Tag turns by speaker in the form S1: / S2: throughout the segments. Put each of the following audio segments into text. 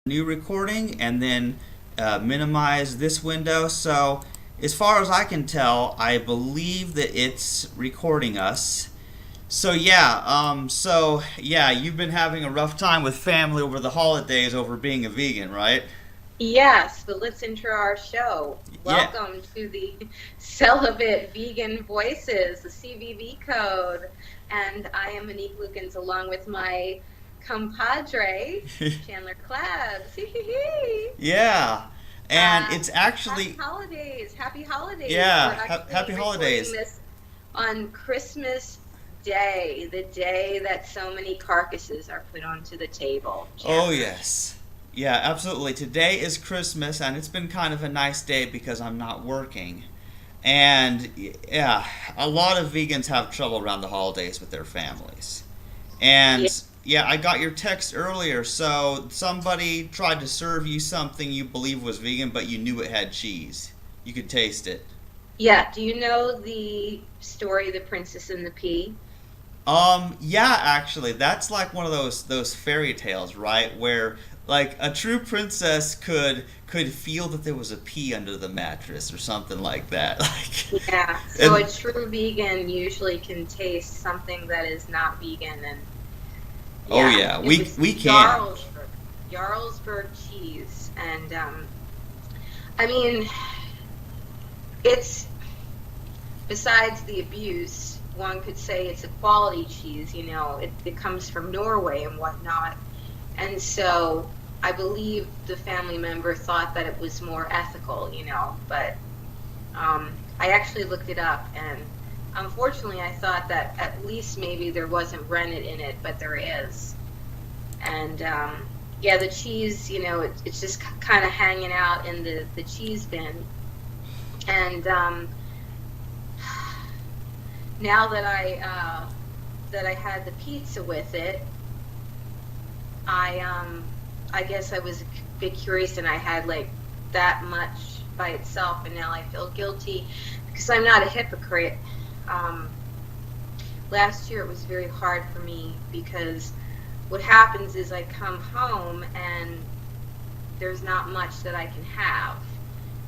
S1: new recording and then minimize this window. So as far as I can tell, I believe that it's recording us. So yeah, you've been having a rough time with family over the holidays over being a vegan, right?
S2: Yes, but let's intro our show.
S1: Yeah.
S2: Welcome to the Celibate Vegan Voices, the CVV code. And I am Monique Lukens along with my compadre, Chandler Clabbs.
S1: Yeah. And
S2: uh,
S1: it's
S2: Happy
S1: actually,
S2: holidays. Happy holidays. We're
S1: yeah, happy
S2: actually recording
S1: holidays.
S2: this on Christmas Day, the day that so many carcasses are put onto the table,
S1: Oh,
S2: Chandler.
S1: yes. Yeah, absolutely. Today is Christmas, and it's been kind of a nice day because I'm not working. And yeah, a lot of vegans have trouble around the holidays with their families. And
S2: Yeah.
S1: yeah, I got your text earlier. So somebody tried to serve you something you believe was vegan, but you knew it had cheese. You could taste it.
S2: Yeah. Do you know the story, The Princess and the Pea?
S1: Yeah, actually, that's like one of those fairy tales, right? Where like a true princess could feel that there was a pea under the mattress or something like that.
S2: Yeah. So a
S1: And
S2: true vegan usually can taste something that is not vegan, and
S1: oh
S2: yeah,
S1: yeah,
S2: it
S1: we
S2: was
S1: we can.
S2: Jarlsberg cheese, and I mean, it's besides the abuse, one could say it's a quality cheese. It comes from Norway and whatnot, and so I believe the family member thought that it was more ethical, but I actually looked it up, and unfortunately, I thought that at least maybe there wasn't rennet in it, but there is. And yeah, the cheese, it's just kind of hanging out in the cheese bin. And now that I had the pizza with it, I I guess I was a bit curious, and I had like that much by itself, and now I feel guilty because I'm not a hypocrite. Um, Last year it was very hard for me because what happens is I come home and there's not much that I can have,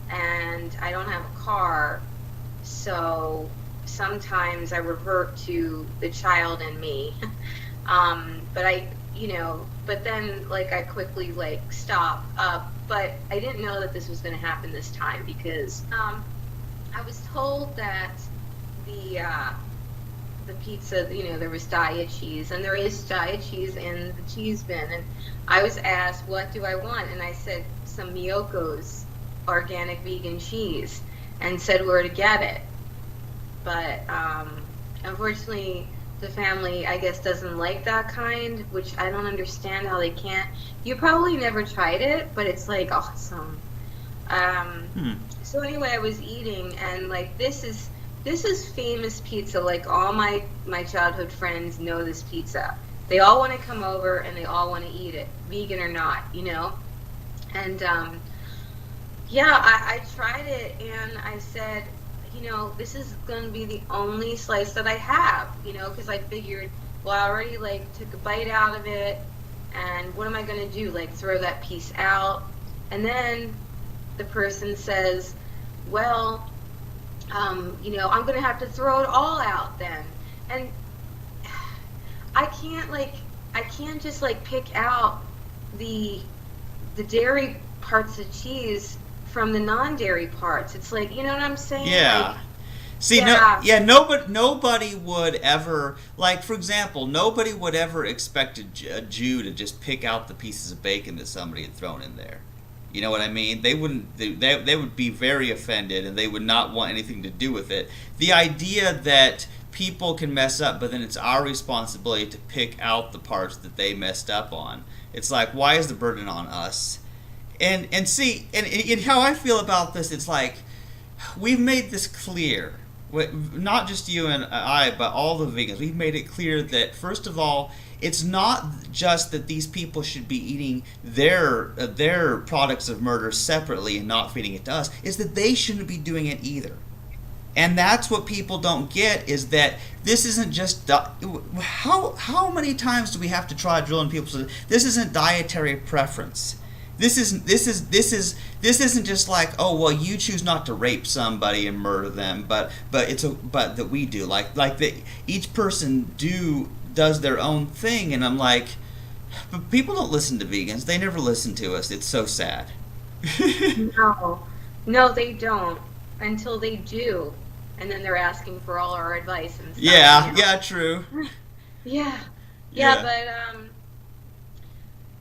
S2: and I don't have a car, so sometimes I revert to the child in me. But but then like I quickly like stop. But I didn't know that this was going to happen this time because I was told that the uh, the pizza, there was diet cheese, and there is diet cheese in the cheese bin. And I was asked, what do I want? And I said, some Miyoko's organic vegan cheese, and said where to get it. But unfortunately, the family, I guess, doesn't like that kind, which I don't understand how they can't. You probably never tried it, but it's like awesome. Um,
S1: Hmm.
S2: so anyway, I was eating, and like this is famous pizza. Like all my childhood friends know this pizza. They all want to come over and they all want to eat it, vegan or not. And yeah, I tried it and I said, this is going to be the only slice that I have, because I figured, well, I already like took a bite out of it, and what am I going to do? Like throw that piece out? And then the person says, well, I'm going to have to throw it all out then. And I can't like, I can't just like pick out the the dairy parts of cheese from the non-dairy parts. It's like, you know what I'm saying? Like,
S1: Yeah. See, no,
S2: yeah,
S1: yeah, nobody would ever, like, for example, nobody would ever expect a Jew to just pick out the pieces of bacon that somebody had thrown in there. You know what I mean? They wouldn't. They would be very offended, and they would not want anything to do with it. The idea that people can mess up, but then it's our responsibility to pick out the parts that they messed up on. It's like, why is the burden on us? And see, and how I feel about this, it's like we've made this clear. Not just you and I, but all the vegans. We've made it clear that first of all, it's not just that these people should be eating their products of murder separately and not feeding it to us. It's that they shouldn't be doing it either. And that's what people don't get, is that this isn't just how many times do we have to try drilling people? So this isn't dietary preference. This isn't just like, oh well, you choose not to rape somebody and murder them, but that we do, like that each person does their own thing. And I'm like, but people don't listen to vegans. They never listen to us. It's so sad.
S2: No, they don't until they do, and then they're asking for all our advice and stuff.
S1: Yeah, true.
S2: Yeah, but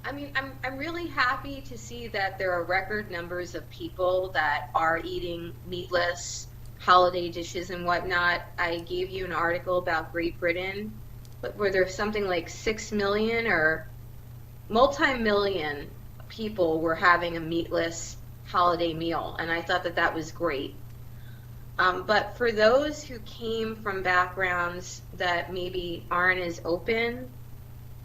S2: I mean, I'm really happy to see that there are record numbers of people that are eating meatless holiday dishes and whatnot. I gave you an article about Great Britain, but where there's something like 6 million or multi-million people were having a meatless holiday meal, and I thought that was great. But for those who came from backgrounds that maybe aren't as open,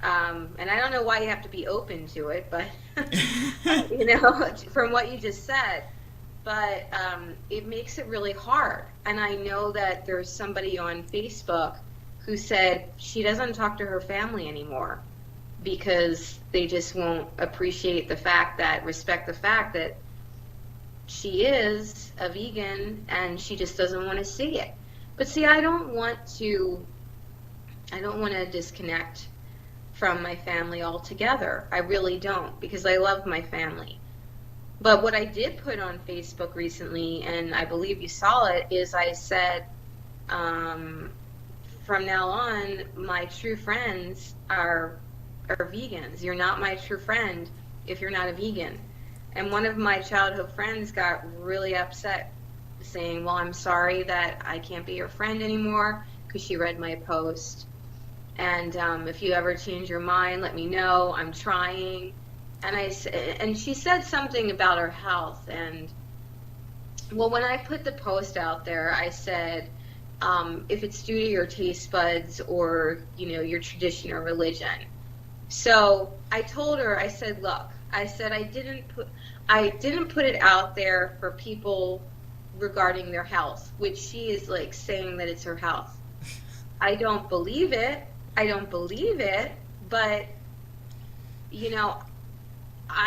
S2: and I don't know why you have to be open to it, but from what you just said, but it makes it really hard. And I know that there's somebody on Facebook who said she doesn't talk to her family anymore because they just won't respect the fact that she is a vegan and she just doesn't want to see it. But see, I don't want to disconnect from my family altogether. I really don't, because I love my family. But what I did put on Facebook recently, and I believe you saw it, is I said, from now on, my true friends are vegans. You're not my true friend if you're not a vegan. And one of my childhood friends got really upset, saying, well, I'm sorry that I can't be your friend anymore, because she read my post. And if you ever change your mind, let me know. I'm trying. And she said something about her health. And well, when I put the post out there, I said, if it's due to your taste buds or your tradition or religion. So I told her, I said, look, I said I didn't put it out there for people regarding their health, which she is like saying that it's her health. I don't believe it, but I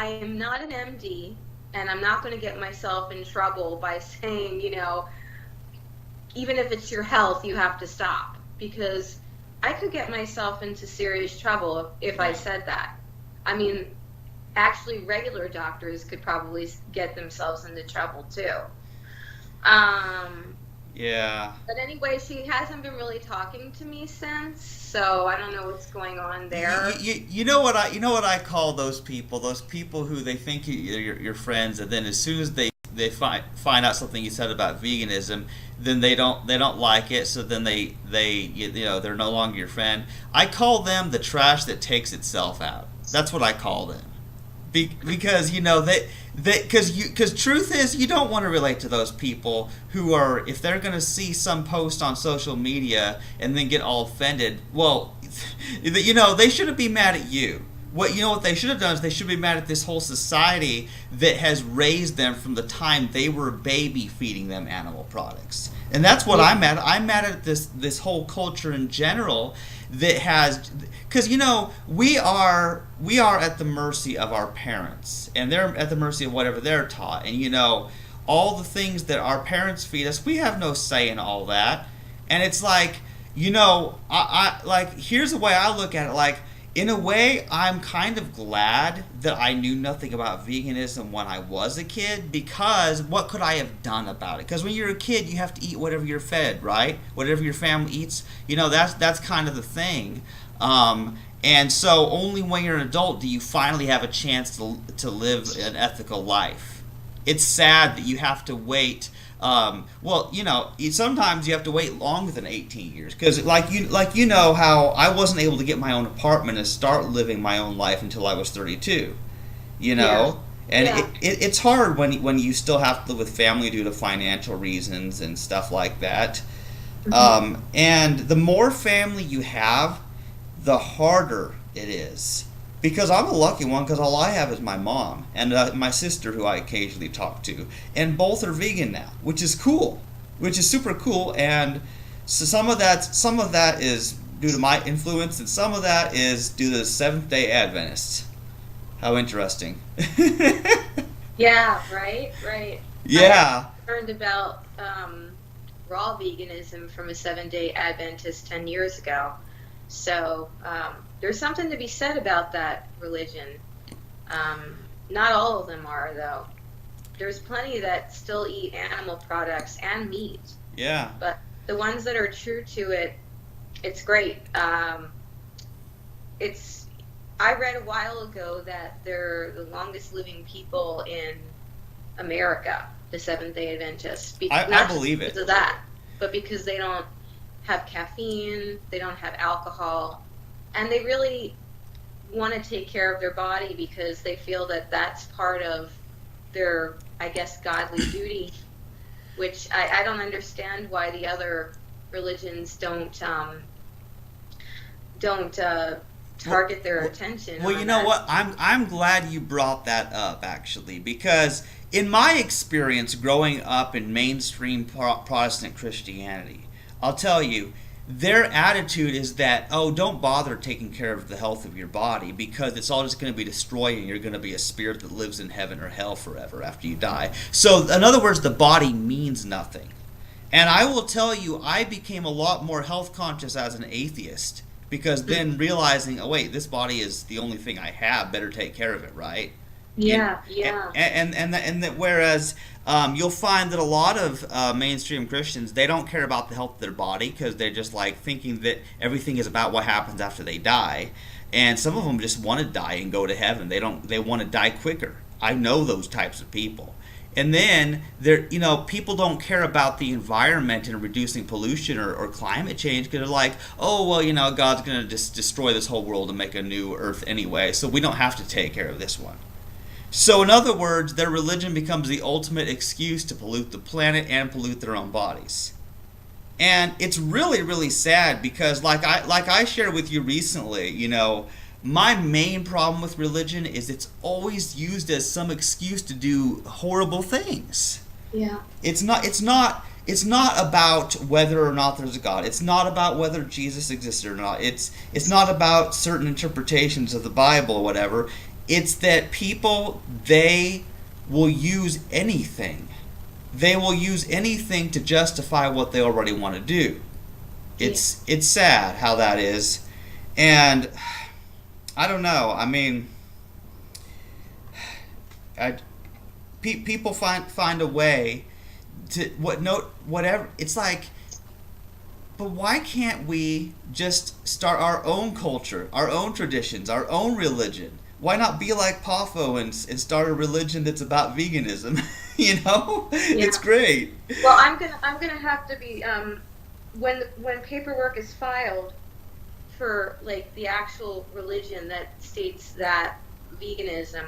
S2: am not an MD, and I'm not going to get myself in trouble by saying, even if it's your health, you have to stop, because I could get myself into serious trouble if I said that. I mean, actually, regular doctors could probably get themselves into trouble too.
S1: Yeah.
S2: But anyway, she hasn't been really talking to me since, so I don't know what's going on there.
S1: You know what I call those people? Those people who they think you're your friends, and then as soon as they find out something you said about veganism, then they don't like it, so then they're no longer your friend. I call them the trash that takes itself out. That's what I call them. Because because truth is, you don't want to relate to those people who are, if they're going to see some post on social media and then get all offended, well, they shouldn't be mad at you. What they should have done is they should be mad at this whole society that has raised them from the time they were a baby, feeding them animal products. And that's what I'm mad at. I'm mad at this whole culture in general that has, because we are at the mercy of our parents, and they're at the mercy of whatever they're taught. And all the things that our parents feed us, we have no say in all that. And it's like, I like, here's the way I look at it. Like, in a way, I'm kind of glad that I knew nothing about veganism when I was a kid, because what could I have done about it? Because when you're a kid, you have to eat whatever you're fed, right? Whatever your family eats, that's kind of the thing. And so only when you're an adult do you finally have a chance to live an ethical life. It's sad that you have to wait. Sometimes you have to wait longer than 18 years, because how I wasn't able to get my own apartment and start living my own life until I was 32. And it's hard when you still have to live with family due to financial reasons and stuff like that. Mm-hmm. And the more family you have, the harder it is. Because I'm a lucky one, because all I have is my mom and my sister, who I occasionally talk to, and both are vegan now, which is cool, which is super cool. And so some of that is due to my influence, and some of that is due to the Seventh-day Adventists. How interesting.
S2: Yeah, right, right. I
S1: Yeah.
S2: learned about raw veganism from a Seventh-day Adventist 10 years ago. So there's something to be said about that religion. Not all of them are, though. There's plenty that still eat animal products and meat,
S1: Yeah.
S2: but the ones that are true to it, it's great. It's I read a while ago that they're the longest living people in America, the Seventh Day Adventists.
S1: I
S2: Not just
S1: believe
S2: because
S1: it.
S2: of that, but because they don't have caffeine, they don't have alcohol, and they really want to take care of their body because they feel that that's part of their, I guess, godly duty, which I don't understand why the other religions don't target their attention
S1: Well, you
S2: on
S1: know
S2: that.
S1: what? I'm glad you brought that up actually, because in my experience growing up in mainstream Protestant Christianity, I'll tell you, their attitude is that, oh, don't bother taking care of the health of your body because it's all just going to be destroyed and you're going to be a spirit that lives in heaven or hell forever after you die. So, in other words, the body means nothing. And I will tell you, I became a lot more health conscious as an atheist because then realizing, oh wait, this body is the only thing I have. Better take care of it, right? You,
S2: Yeah, yeah,
S1: and that whereas you'll find that a lot of mainstream Christians they don't care about the health of their body because they're just like thinking that everything is about what happens after they die, and some of them just want to die and go to heaven. They want to die quicker. I know those types of people. And then people don't care about the environment and reducing pollution or climate change because they're like, oh well, God's gonna just destroy this whole world and make a new earth anyway, so we don't have to take care of this one. So in other words, their religion becomes the ultimate excuse to pollute the planet and pollute their own bodies. And it's really, really sad because like I shared with you recently, my main problem with religion is it's always used as some excuse to do horrible things.
S2: yeah,
S1: It's not about whether or not there's a God. It's not about whether Jesus existed or not. It's not about certain interpretations of the Bible or whatever. It's that people, they will use anything. They will use anything to justify what they already want to do.
S2: yeah.
S1: It's sad how that is. And I don't know. I mean, people find a way to whatever. It's like, but why can't we just start our own culture, our own traditions, our own religion? Why not be like Pafo and start a religion that's about veganism?
S2: Yeah.
S1: It's great.
S2: Well, I'm gonna have to be when paperwork is filed for like the actual religion that states that veganism,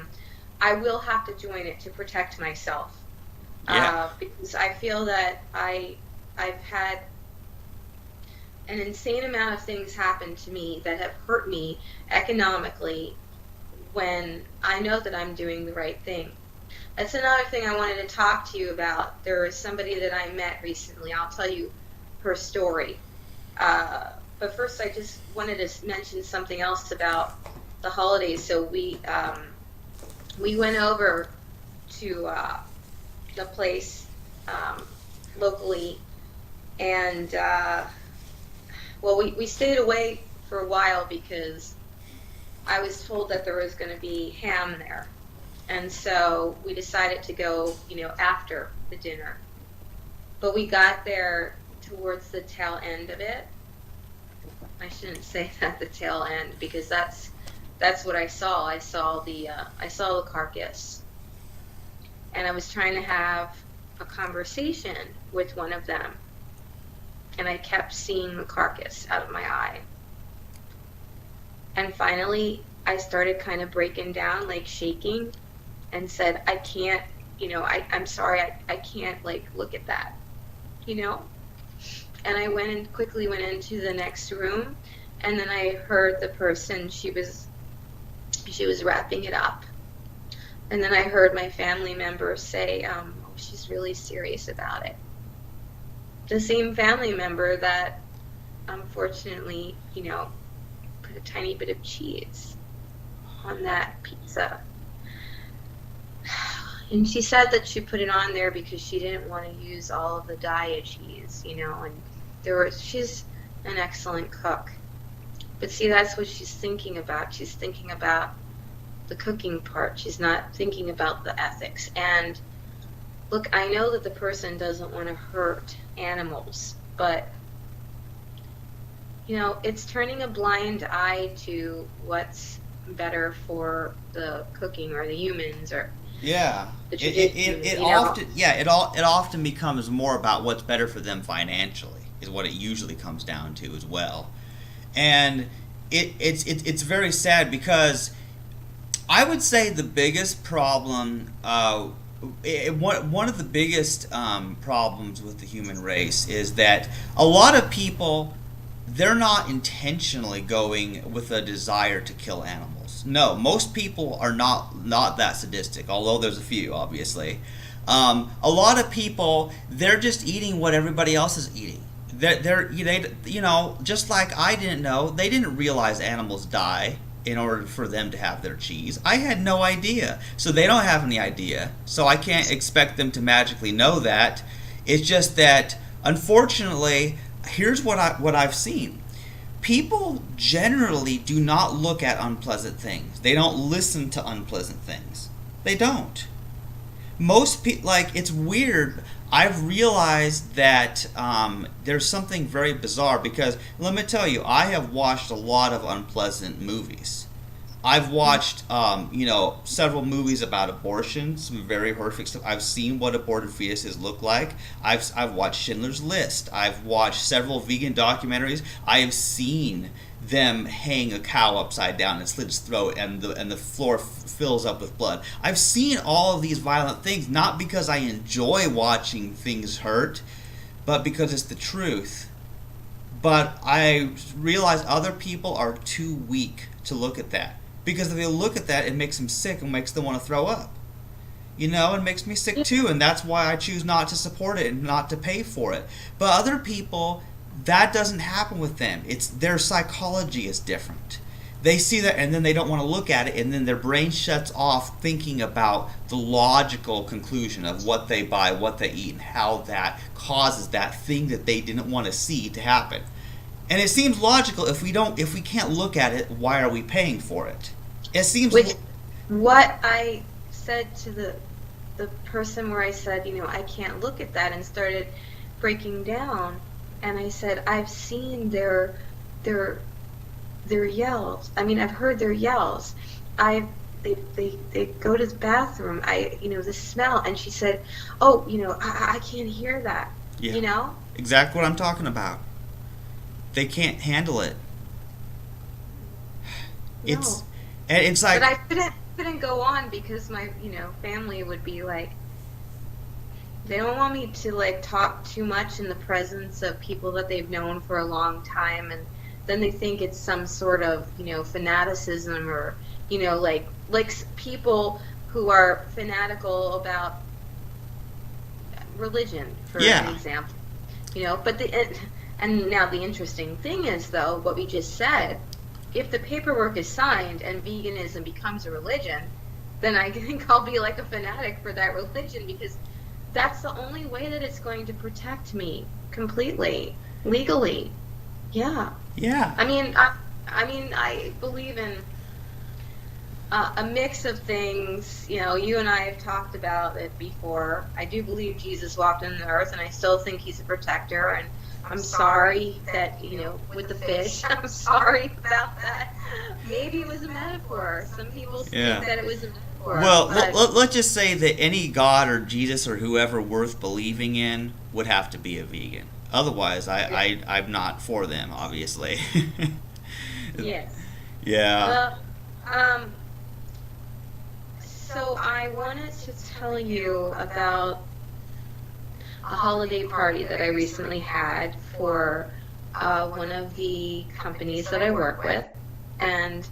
S2: I will have to join it to protect myself.
S1: Yeah.
S2: Because I feel that I've had an insane amount of things happen to me that have hurt me economically when I know that I'm doing the right thing. That's another thing I wanted to talk to you about. There was somebody that I met recently. I'll tell you her story. But first, I just wanted to mention something else about the holidays. So we went over to the place locally, and well, we stayed away for a while because I was told that there was going to be ham there. And so we decided to go, after the dinner. But we got there towards the tail end of it. I shouldn't say that, the tail end, because that's what I saw. I saw the carcass. And I was trying to have a conversation with one of them. And I kept seeing the carcass out of my eye. And finally, I started kind of breaking down, like shaking, and said, I can't, I'm sorry, I can't, like, look at that, And I quickly went into the next room, and then I heard the person, she was wrapping it up. And then I heard my family member say, oh, she's really serious about it. The same family member that, unfortunately, put a tiny bit of cheese on that pizza. And she said that she put it on there because she didn't want to use all of the Daiya cheese, and she's an excellent cook. But see, that's what she's thinking about. She's thinking about the cooking part. She's not thinking about the ethics. And look, I know that the person doesn't want to hurt animals, but it's turning a blind eye to what's better for the cooking or the humans or
S1: Yeah.
S2: the
S1: It
S2: tradition.
S1: often it often becomes more about what's better for them financially is what it usually comes down to as well. And it's very sad because I would say the biggest problem one of the biggest problems with the human race is that a lot of people, they're not intentionally going with a desire to kill animals. No, most people are not that sadistic, although there's a few, obviously. A lot of people, they're just eating what everybody else is eating. Just like I didn't know, they didn't realize animals die in order for them to have their cheese. I had no idea. So they don't have any idea. So I can't expect them to magically know that. It's just that, unfortunately, here's what I've seen. People generally do not look at unpleasant things. They don't listen to unpleasant things. They don't. Most people, it's weird. I've realized that there's something very bizarre because, let me tell you, I have watched a lot of unpleasant movies. I've watched, several movies about abortion, some very horrific stuff. I've seen what aborted fetuses look like. I've watched Schindler's List. I've watched several vegan documentaries. I have seen them hang a cow upside down and slit its throat, and the floor fills up with blood. I've seen all of these violent things, not because I enjoy watching things hurt, but because it's the truth. But I realize other people are too weak to look at that. Because if they look at that, it makes them sick and makes them want to throw up. It makes me sick too, and that's why I choose not to support it and not to pay for it. But other people, that doesn't happen with them. It's their psychology is different. They see that and then they don't want to look at it, and then their brain shuts off thinking about the logical conclusion of what they buy, what they eat, and how that causes that thing that they didn't want to see to happen. And it seems logical. If we can't look at it, why are we paying for it? It seems.
S2: What I said to the person where I said, I can't look at that, and started breaking down, and I said, I've seen their yells. I mean, I've heard their yells. They go to the bathroom. The smell, and she said, oh, I can't hear that.
S1: Yeah. Exactly what I'm talking about. They can't handle it.
S2: No.
S1: It's like.
S2: But I couldn't go on because my family would be like, they don't want me to talk too much in the presence of people that they've known for a long time, and then they think it's some sort of fanaticism or like people who are fanatical about religion, for an example. But and now the interesting thing is, though, what we just said, if the paperwork is signed and veganism becomes a religion, then I think I'll be like a fanatic for that religion, because that's the only way that it's going to protect me completely, legally. Yeah.
S1: Yeah.
S2: I mean, I believe in a mix of things. You and I have talked about it before. I do believe Jesus walked on the earth, and I still think he's a protector, and I'm sorry that, with the fish, I'm sorry about that. Maybe it was a metaphor. Some people think that it was a metaphor.
S1: Well, let's just say that any God or Jesus or whoever worth believing in would have to be a vegan. Otherwise, I'm not for them, obviously.
S2: Yes.
S1: Yeah.
S2: So I wanted to tell you about a holiday party that I recently had for one of the companies that I work with, and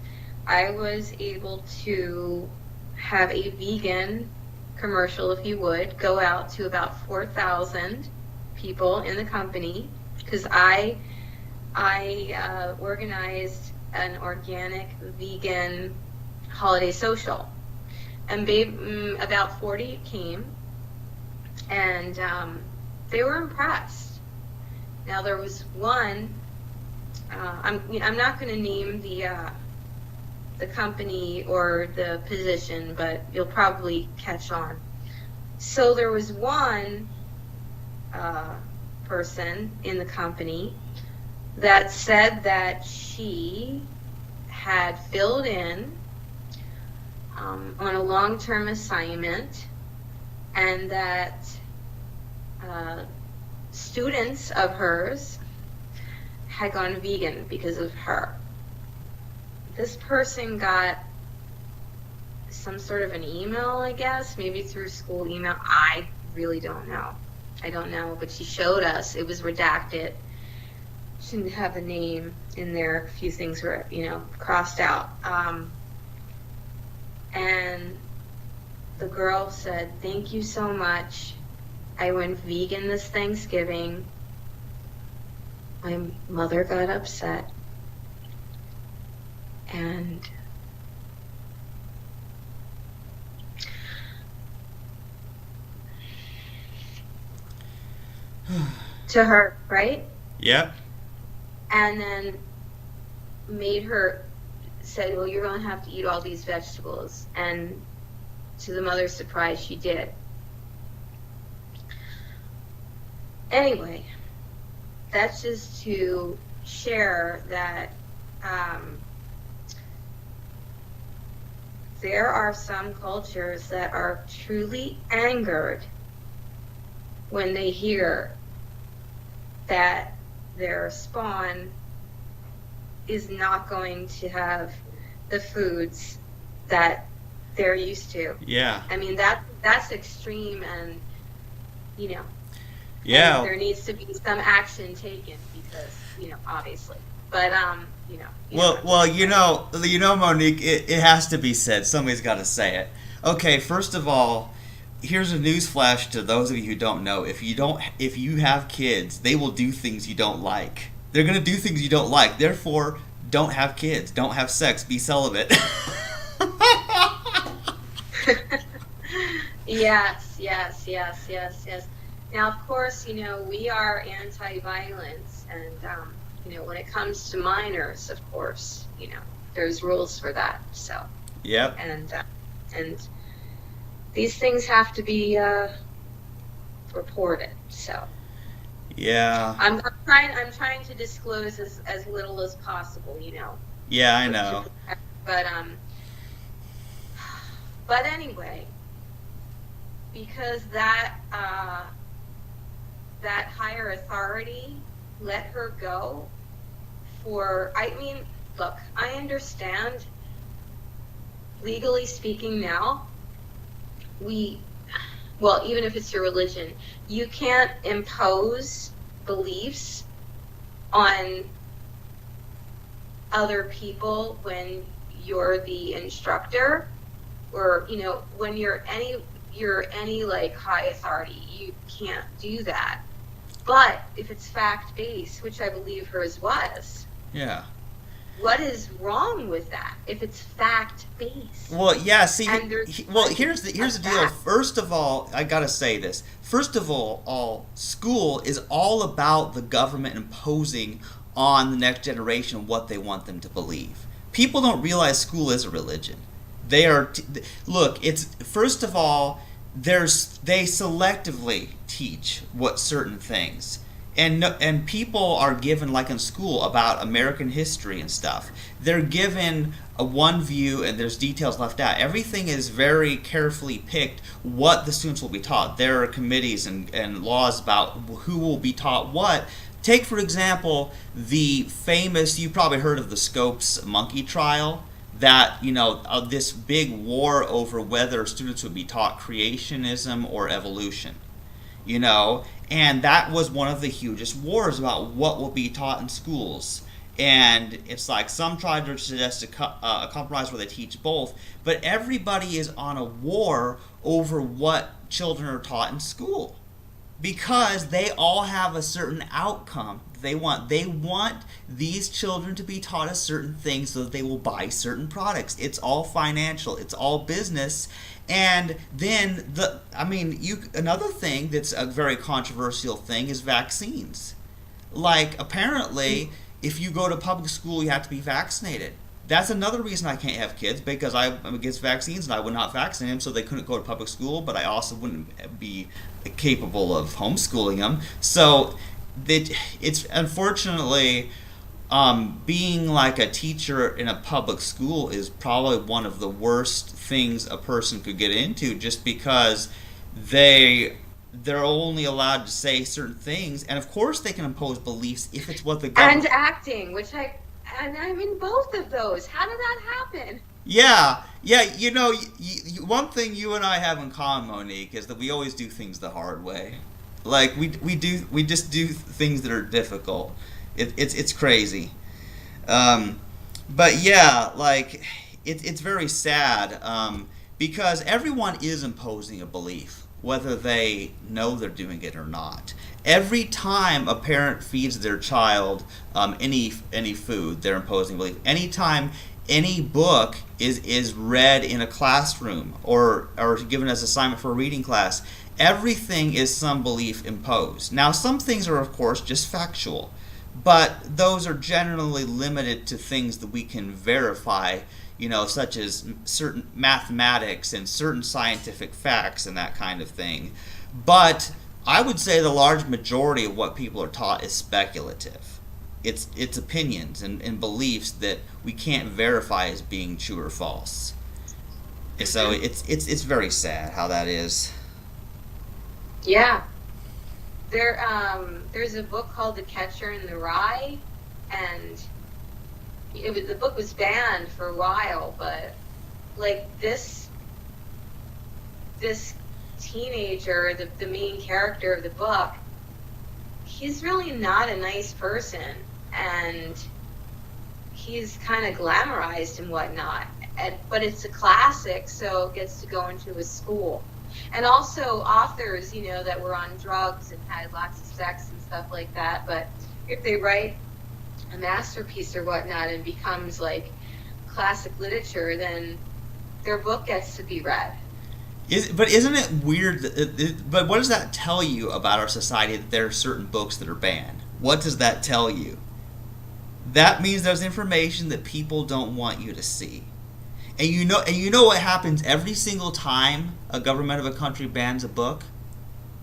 S2: I was able to have a vegan commercial, if you would, go out to about 4,000 people in the company, because I organized an organic vegan holiday social. And about 40 came, and they were impressed. Now there was one. I'm not going to name the company or the position, but you'll probably catch on. So there was one person in the company that said that she had filled in on a long-term assignment, and that students of hers had gone vegan because of her. This person got some sort of an email, I guess, maybe through school email. I really don't know. I don't know, but she showed us. It was redacted. She didn't have the name in there. A few things were, crossed out. And the girl said, "Thank you so much. I went vegan this Thanksgiving. My mother got upset. And to her, right?
S1: Yep.
S2: And then made her, said, well, you're going to have to eat all these vegetables." And to the mother's surprise, she did. Anyway, that's just to share that there are some cultures that are truly angered when they hear that their spawn is not going to have the foods that they're used to.
S1: Yeah.
S2: I mean, that's extreme, and
S1: Yeah.
S2: there needs to be some action taken because, obviously. But
S1: Well, Monique, it has to be said. Somebody's got to say it. Okay, first of all, here's a newsflash to those of you who don't know. If you have kids, they will do things you don't like. They're going to do things you don't like. Therefore, don't have kids. Don't have sex. Be celibate. Yes.
S2: Now, of course, we are anti-violence, and when it comes to minors, of course, there's rules for that. So.
S1: Yep.
S2: And these things have to be reported. So.
S1: Yeah.
S2: I'm trying to disclose as little as possible.
S1: Yeah, I know.
S2: But anyway, because that higher authority let her go look, I understand, legally speaking now, even if it's your religion, you can't impose beliefs on other people when you're the instructor, or when you're any like high authority. You can't do that. But if it's fact-based, which I believe hers was,
S1: yeah,
S2: what is wrong with that if it's fact-based?
S1: Well, yeah, see, here's the deal. First of all, I gotta say this. First of all, school is all about the government imposing on the next generation what they want them to believe. People don't realize school is a religion. They are look. It's first of all, they selectively teach what certain things. And people are given, like in school, about American history and stuff. They're given a one view, and there's details left out. Everything is very carefully picked what the students will be taught. There are committees and laws about who will be taught what. Take, for example, the famous, you probably heard of the Scopes monkey trial, that, this big war over whether students would be taught creationism or evolution. And that was one of the hugest wars about what will be taught in schools. And it's like some try to suggest a compromise where they teach both, but everybody is on a war over what children are taught in school, because they all have a certain outcome They want these children to be taught a certain thing so that they will buy certain products. It's all financial. It's all business. And then another thing that's a very controversial thing is vaccines. Like, apparently, if you go to public school, you have to be vaccinated. That's another reason I can't have kids, because I'm against vaccines and I would not vaccinate them, so they couldn't go to public school, but I also wouldn't be capable of homeschooling them. So it's unfortunately, being like a teacher in a public school is probably one of the worst things a person could get into, just because they're only allowed to say certain things, and of course they can impose beliefs if it's what the government...
S2: And acting, and I'm in both of those. How did that happen?
S1: Yeah. One thing you and I have in common, Monique, is that we always do things the hard way. Like, we just do things that are difficult. It's crazy. But yeah, like, it's very sad, because everyone is imposing a belief, whether they know they're doing it or not. Every time a parent feeds their child any food, they're imposing belief. Anytime any book is read in a classroom or given as assignment for a reading class, everything is some belief imposed. Now, some things are, of course, just factual, but those are generally limited to things that we can verify, such as certain mathematics and certain scientific facts and that kind of thing. But I would say the large majority of what people are taught is speculative. It's opinions and beliefs that we can't verify as being true or false. So it's very sad how that is.
S2: Yeah. There's a book called The Catcher in the Rye, and the book was banned for a while, but like this teenager, the main character of the book, he's really not a nice person, and he's kind of glamorized and whatnot, but it's a classic, so it gets to go into a school. And also authors, that were on drugs and had lots of sex and stuff like that, but if they write a masterpiece or whatnot and becomes like classic literature, then their book gets to be read.
S1: But isn't it weird? But what does that tell you about our society, that there are certain books that are banned? What does that tell you? That means there's information that people don't want you to see. And you know what happens every single time a government of a country bans a book?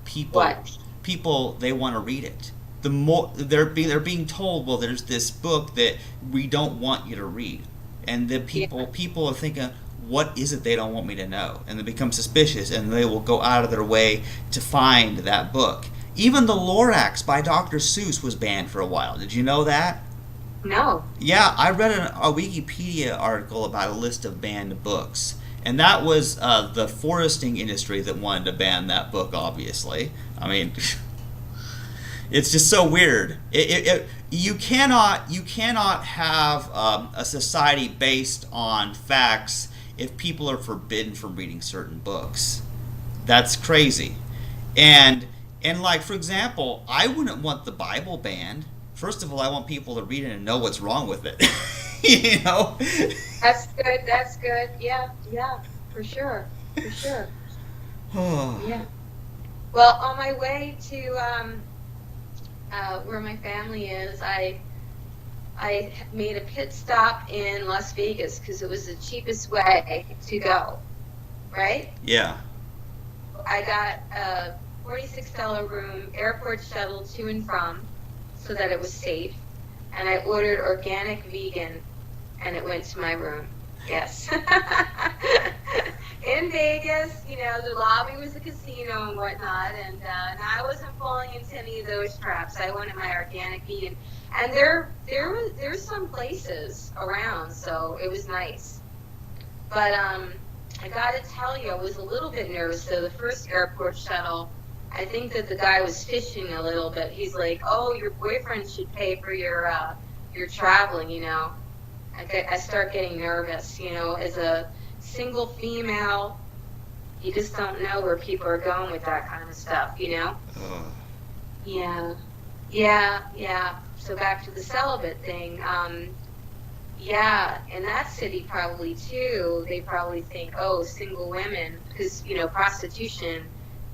S1: People, they want to read it. The more they're being told, well, there's this book that we don't want you to read, and the people are thinking, what is it they don't want me to know? And they become suspicious, and they will go out of their way to find that book. Even the Lorax by Dr. Seuss was banned for a while. Did you know that?
S2: No.
S1: Yeah, I read a Wikipedia article about a list of banned books, and that was the foresting industry that wanted to ban that book, obviously. I mean, it's just so weird. You cannot have a society based on facts if people are forbidden from reading certain books. That's crazy. And like, for example, I wouldn't want the Bible banned. First of all, I want people to read it and know what's wrong with it.
S2: That's good. Yeah, for sure. Yeah. Well, on my way to where my family is, I made a pit stop in Las Vegas because it was the cheapest way to go, right?
S1: Yeah.
S2: I got a $46 room, airport shuttle to and from, so that it was safe, and I ordered organic vegan, and it went to my room. Yes. In Vegas, the lobby was a casino and whatnot, and I wasn't falling into any of those traps. I wanted my organic vegan, and there's some places around, so it was nice. But I got to tell you, I was a little bit nervous. So the first airport shuttle, I think that the guy was fishing a little bit. He's like, "Oh, your boyfriend should pay for your traveling," I start getting nervous, as a single female, you just don't know where people are going with that kind of stuff,
S1: Ugh.
S2: Yeah. so back to the celibate thing. Yeah, in that city probably too, they probably think, oh, single women, because, prostitution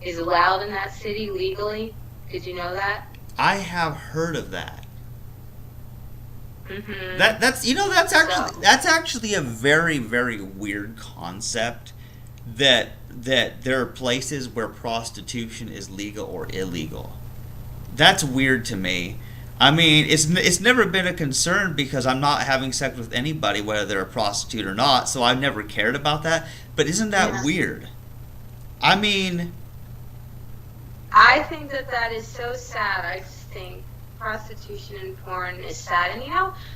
S2: is allowed in that city legally. Did you know that?
S1: I have heard of that.
S2: Mm-hmm.
S1: That's actually a very, very weird concept, that there are places where prostitution is legal or illegal. That's weird to me. I mean, it's never been a concern because I'm not having sex with anybody, whether they're a prostitute or not, so I've never cared about that. But isn't that weird? I mean,
S2: I think that is so sad. I just think prostitution and porn is sad. And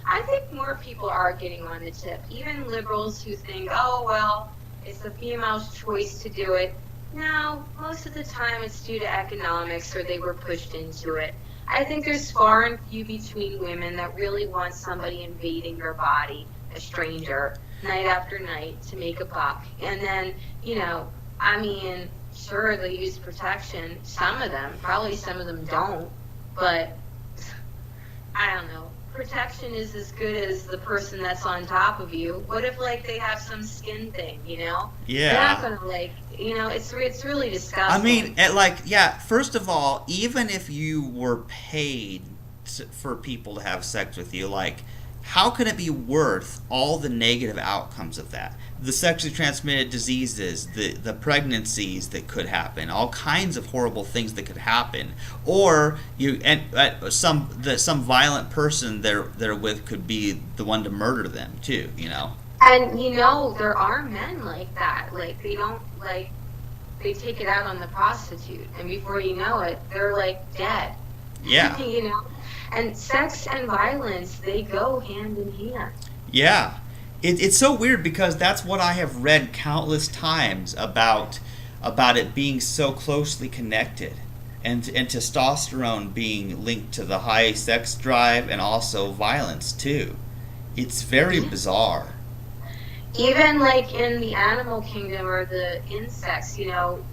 S2: I think more people are getting on the tip. Even liberals who think, oh, well, it's the female's choice to do it. No, most of the time it's due to economics, or they were pushed into it. I think there's far and few between women that really want somebody invading their body, a stranger, night after night to make a buck. And then, I mean, sure, they use protection. Some of them, probably some of them don't, but I don't know. Protection is as good as the person that's on top of you. What if, they have some skin thing,
S1: Yeah.
S2: They're not gonna, it's really disgusting.
S1: I mean, first of all, even if you were paid for people to have sex with you, how can it be worth all the negative outcomes of that? The sexually transmitted diseases, the pregnancies that could happen, all kinds of horrible things that could happen, or some violent person they're with could be the one to murder them too.
S2: And there are men like that. They don't they take it out on the prostitute, and before you know it, they're dead.
S1: Yeah.
S2: And sex and violence, they go hand in hand.
S1: Yeah. It's so weird because that's what I have read countless times about it being so closely connected, and testosterone being linked to the high sex drive and also violence too. It's very bizarre.
S2: Even in the animal kingdom or the insects,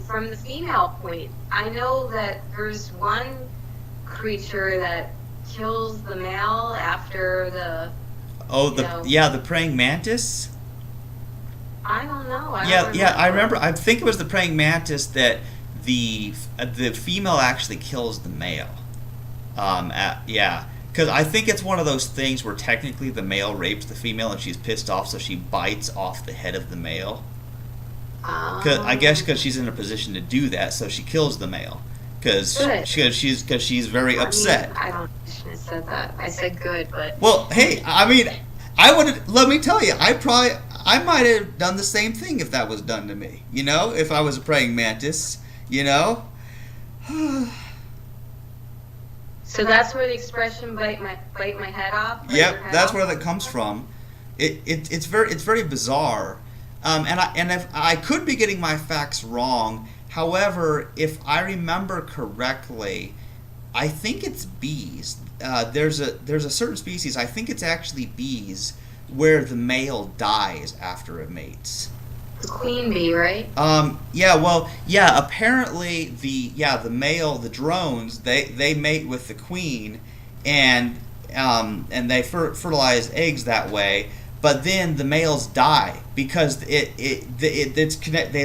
S2: from the female point, I know that there's one creature that kills the male after the
S1: the praying mantis.
S2: I don't know.
S1: I remember. I think it was the praying mantis that the female actually kills the male. Because I think it's one of those things where technically the male rapes the female and she's pissed off, so she bites off the head of the male. I guess because she's in a position to do that, so she kills the male. Because she's very upset.
S2: I shouldn't have said that. I said good, but...
S1: Well, hey, I mean, let me tell you, I might have done the same thing if that was done to me. If I was a praying mantis,
S2: So that's where the expression "bite my head off."
S1: Yep, that's where that comes from. It's very bizarre, and if I could be getting my facts wrong. However, if I remember correctly, I think it's bees. There's a certain species, I think it's actually bees, where the male dies after it mates.
S2: The queen bee, right?
S1: Apparently the male, the drones, they mate with the queen, and they fertilize eggs that way. But then the males die because they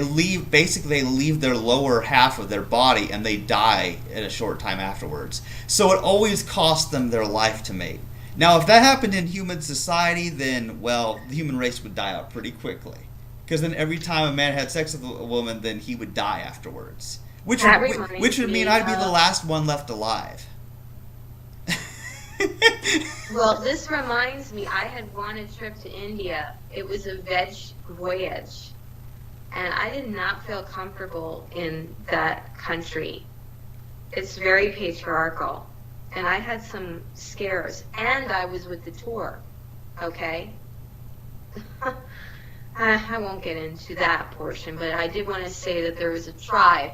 S1: leave their lower half of their body and they die in a short time afterwards. So it always costs them their life to mate. Now, if that happened in human society, then the human race would die out pretty quickly. Because then every time a man had sex with a woman, then he would die afterwards, which would mean I'd be the last one left alive.
S2: Well, this reminds me, I had won a trip to India. It was a veg voyage, and I did not feel comfortable in that country. It's very patriarchal, and I had some scares, and I was with the tour, okay? I won't get into that portion, but I did want to say that there was a tribe.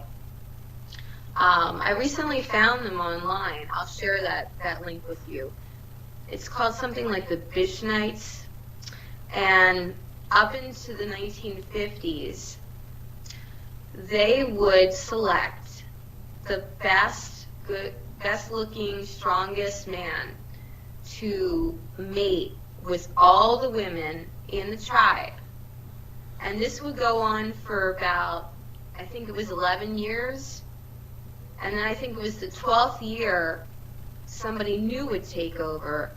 S2: I recently found them online. I'll share that link with you. It's called something like the Bishnites. And up into the 1950s, they would select the best looking, strongest man to mate with all the women in the tribe. And this would go on for about, I think it was 11 years. And then I think it was the 12th year, somebody new would take over.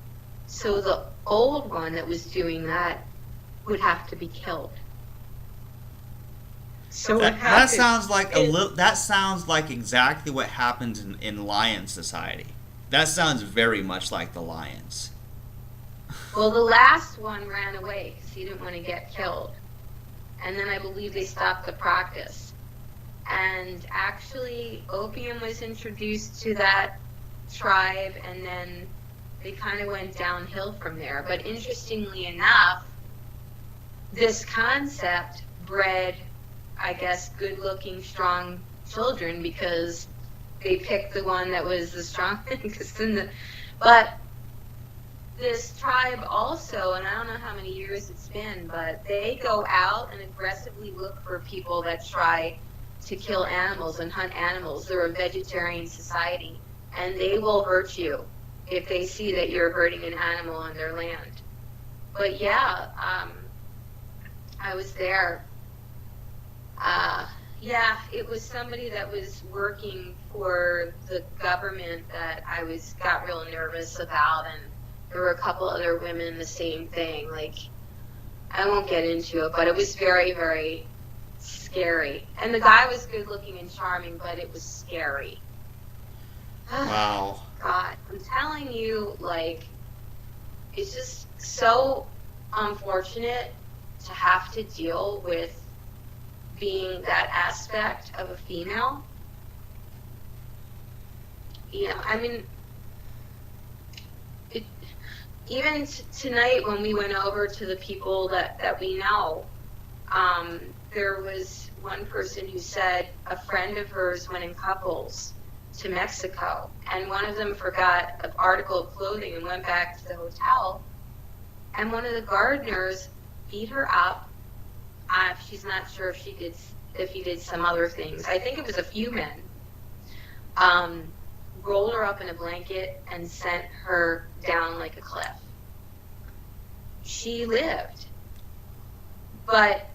S2: So the old one that was doing that would have to be killed. So
S1: that sounds like that sounds like exactly what happens in lion society. That sounds very much like the lions.
S2: Well, the last one ran away because he didn't want to get killed. And then I believe they stopped the practice. And actually, opium was introduced to that tribe, and then they kind of went downhill from there. But interestingly enough, this concept bred, I guess, good-looking, strong children because they picked the one that was the strongest. But this tribe also, and I don't know how many years it's been, but they go out and aggressively look for people that try to kill animals and hunt animals. They're a vegetarian society, and they will hurt you if they see that you're hurting an animal on their land. But yeah, I was there. Yeah, it was somebody that was working for the government that I got real nervous about, and there were a couple other women, the same thing. Like, I won't get into it, but it was very, very scary. And the guy was good looking and charming, but it was scary.
S1: Wow.
S2: God, I'm telling you, like, it's just so unfortunate to have to deal with being that aspect of a female. You know, I mean, even tonight when we went over to the people that we know, there was one person who said a friend of hers went in couples to Mexico, and one of them forgot an article of clothing and went back to the hotel, and one of the gardeners beat her up. She's not sure if he did some other things. I think it was a few men. Rolled her up in a blanket and sent her down like a cliff. She lived. But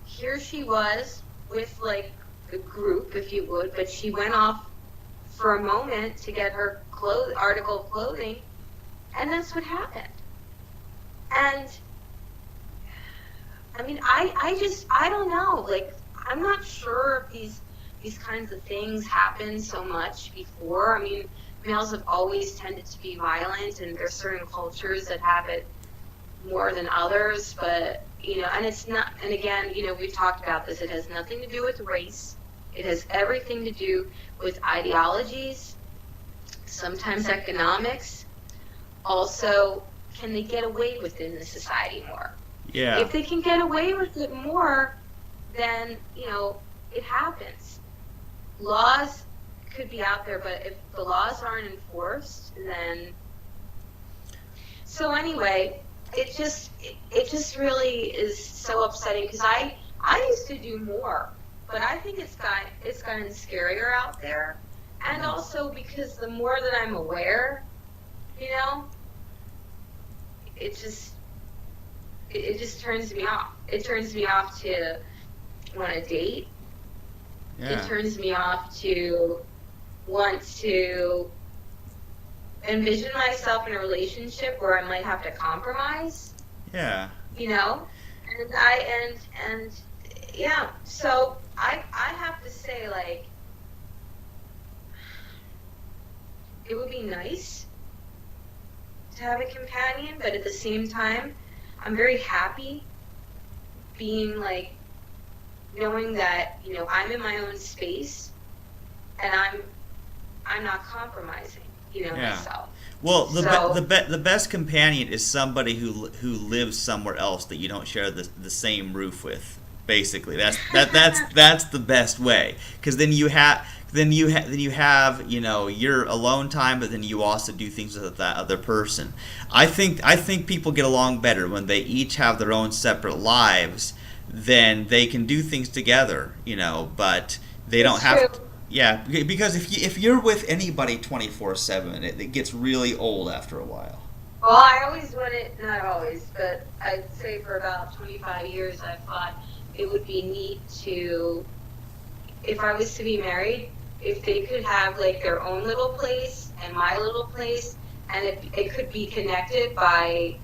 S2: here she was with like a group, if you would, but she went off for a moment to get her article of clothing, and that's what happened. And I mean, I don't know. Like, I'm not sure if these kinds of things happen so much before. I mean, males have always tended to be violent, and there's certain cultures that have it more than others. But, you know, and it's not, and again, you know, we've talked about this. It has nothing to do with race. It has everything to do with ideologies, sometimes economics. Also, can they get away with it in the society more?
S1: Yeah.
S2: If they can get away with it more, then, you know, it happens. Laws could be out there, but if the laws aren't enforced, then... So anyway, it just really is so upsetting, because I used to do more, but I think it's gotten scarier out there. And also because the more that I'm aware, you know, it just turns me off. It turns me off to want to date.
S1: Yeah.
S2: It turns me off to want to envision myself in a relationship where I might have to compromise.
S1: Yeah.
S2: You know? And yeah, so I have to say, like, it would be nice to have a companion, but at the same time, I'm very happy being, like, knowing that, you know, I'm in my own space and I'm not compromising, you know, myself.
S1: Well, the best companion is somebody who lives somewhere else that you don't share the same roof with. Basically, that's the best way, because then you have you know, your alone time, but then you also do things with that other person. I think people get along better when they each have their own separate lives. Then they can do things together, you know, but they don't have to. Yeah, because if you're with anybody 24/7, it gets really old after a while.
S2: Well, I always wanted, not always, but I'd say for about 25 years, I thought it would be neat to, if I was to be married, if they could have like their own little place and my little place, and it could be connected by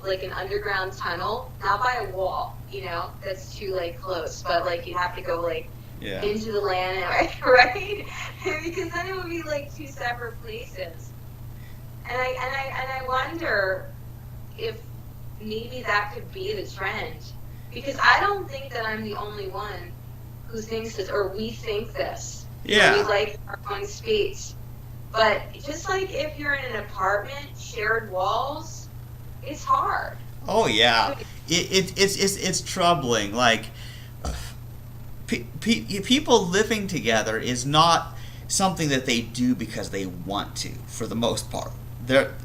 S2: like an underground tunnel, not by a wall, you know, that's too like close, but like you have to go like
S1: Yeah.
S2: into the land, right? Because then it would be like two separate places. And I wonder if maybe that could be the trend, because I don't think that I'm the only one who thinks this, or we think this.
S1: Yeah.
S2: We like our own space. But just like if you're in an apartment, shared walls, it's hard.
S1: Oh yeah. It's troubling. Like people living together is not something that they do because they want to. For the most part,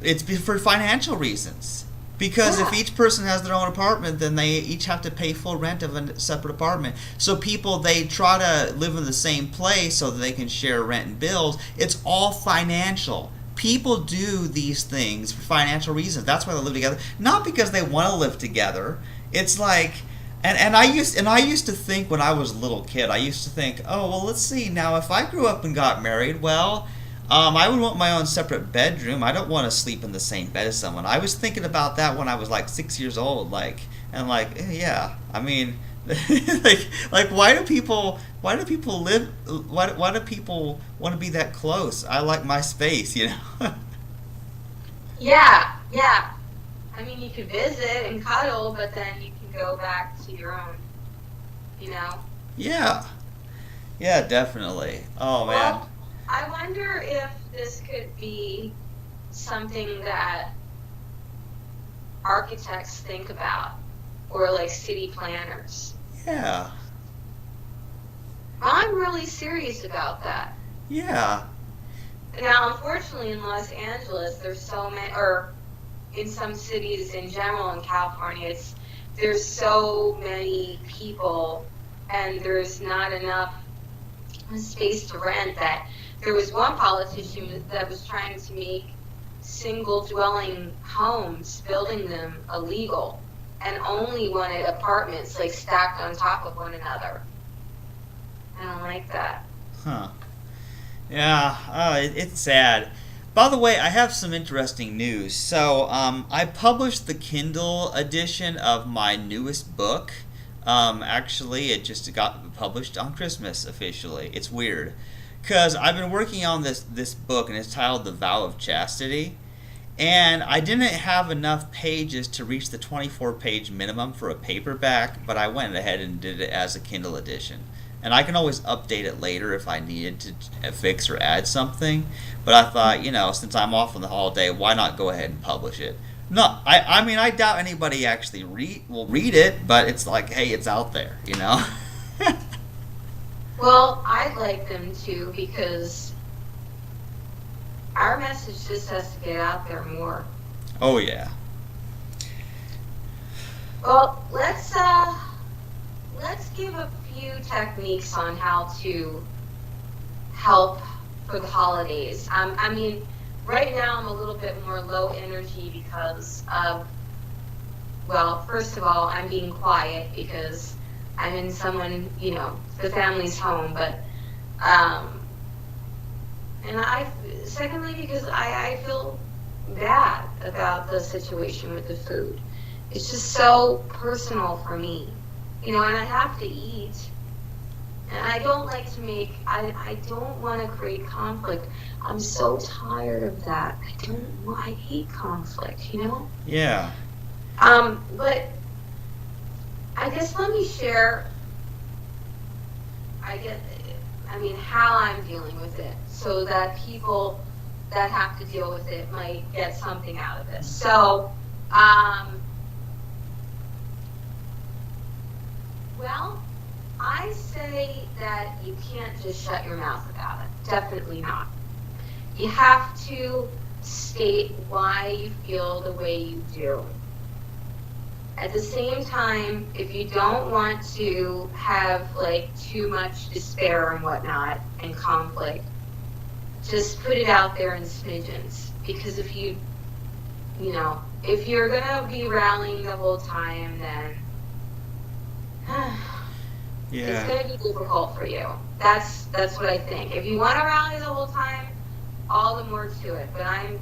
S1: it's for financial reasons. Because if each person has their own apartment, then they each have to pay full rent of a separate apartment. So people, they try to live in the same place so that they can share rent and bills. It's all financial. People do these things for financial reasons. That's why they live together, not because they want to live together. It's like, and I used to think when I was a little kid, I used to think, oh well, let's see now, if I grew up and got married, well, I would want my own separate bedroom. I don't want to sleep in the same bed as someone. I was thinking about that when I was like 6 years old, yeah. I mean, like why do people live? Why do people want to be that close? I like my space, you know.
S2: Yeah, yeah. I mean, you could visit and cuddle, but then you can go back to your own, you know?
S1: Yeah. Yeah, definitely. Oh, man.
S2: Well, I wonder if this could be something that architects think about, or like city planners.
S1: Yeah.
S2: I'm really serious about that.
S1: Yeah.
S2: Now, unfortunately, in Los Angeles, there's so many, or in some cities in general in California, there's so many people, and there's not enough space to rent. That there was one politician that was trying to make single dwelling homes, building them illegal, and only wanted apartments like stacked on top of one another. I don't like that.
S1: Huh. Yeah, it's sad. By the way, I have some interesting news. So, I published the Kindle edition of my newest book. Actually, it just got published on Christmas officially. It's weird. Because I've been working on this book, and it's titled The Vow of Chastity. And I didn't have enough pages to reach the 24-page minimum for a paperback, but I went ahead and did it as a Kindle edition. And I can always update it later if I needed to fix or add something. But I thought, since I'm off on the holiday, why not go ahead and publish it? No, I mean, I doubt anybody actually will read it, but it's like, hey, it's out there,
S2: Well, I'd like them to, because our message just has to get out there more.
S1: Oh, yeah.
S2: Well, let's give a few techniques on how to help for the holidays. I mean, right now I'm a little bit more low energy because of, well, first of all, I'm being quiet because I'm in the family's home, but, and secondly, because I feel bad about the situation with the food. It's just so personal for me, and I have to eat. And I don't like to I don't want to create conflict. I'm so tired of that. I hate conflict,
S1: Yeah.
S2: But I guess let me share, how I'm dealing with it, so that people that have to deal with it might get something out of this. So, well, I say that you can't just shut your mouth about it. Definitely not. You have to state why you feel the way you do. At the same time, if you don't want to have too much despair and whatnot and conflict, just put it out there in smidgens. Because if you you know, if you're gonna be rallying the whole time, then it's
S1: Yeah.
S2: gonna be difficult for you. That's what I think. If you want to rally the whole time, all the more to it. But I'm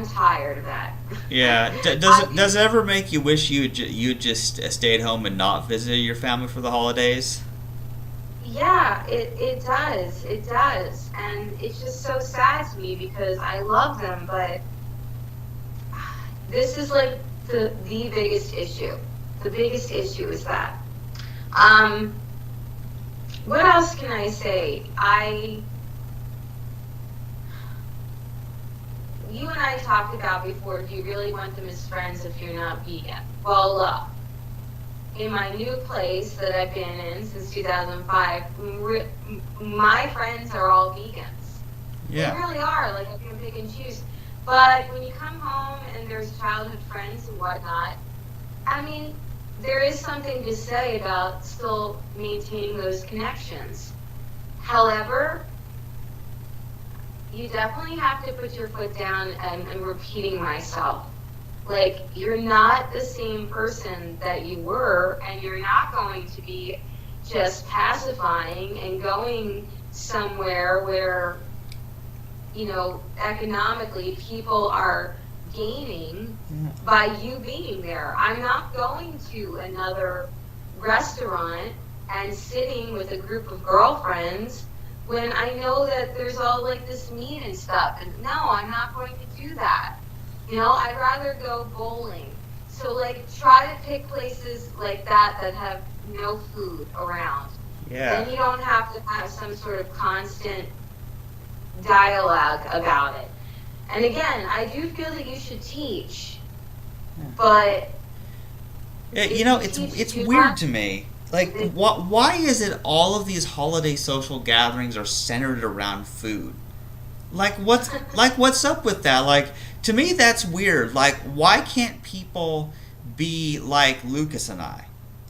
S2: tired of that.
S1: Yeah. Does it ever make you wish you just stayed home and not visited your family for the holidays?
S2: Yeah, it does. It does. And it's just so sad to me because I love them, but this is like the biggest issue. The biggest issue is that. Um, what else can I say? You and I talked about before, do you really want them as friends if you're not vegan? Well, look, in my new place that I've been in since 2005, my friends are all vegans.
S1: Yeah.
S2: They really are. Like, I can pick and choose. But when you come home and there's childhood friends and whatnot, I mean, there is something to say about still maintaining those connections. However, you definitely have to put your foot down, and repeating myself. Like, you're not the same person that you were, and you're not going to be just pacifying and going somewhere where, you know, economically people are gaining by you being there. I'm not going to another restaurant and sitting with a group of girlfriends when I know that there's all like this meat and stuff. And no, I'm not going to do that. You know, I'd rather go bowling. So like, try to pick places like that that have no food around.
S1: Yeah.
S2: Then you don't have to have some sort of constant dialogue about it. And again, I do feel that you should teach, but
S1: Yeah, you know, it's weird to me. Like, why is it all of these holiday social gatherings are centered around food? Like, what's up with that? Like, to me, that's weird. Like, why can't people be like Lucas and I?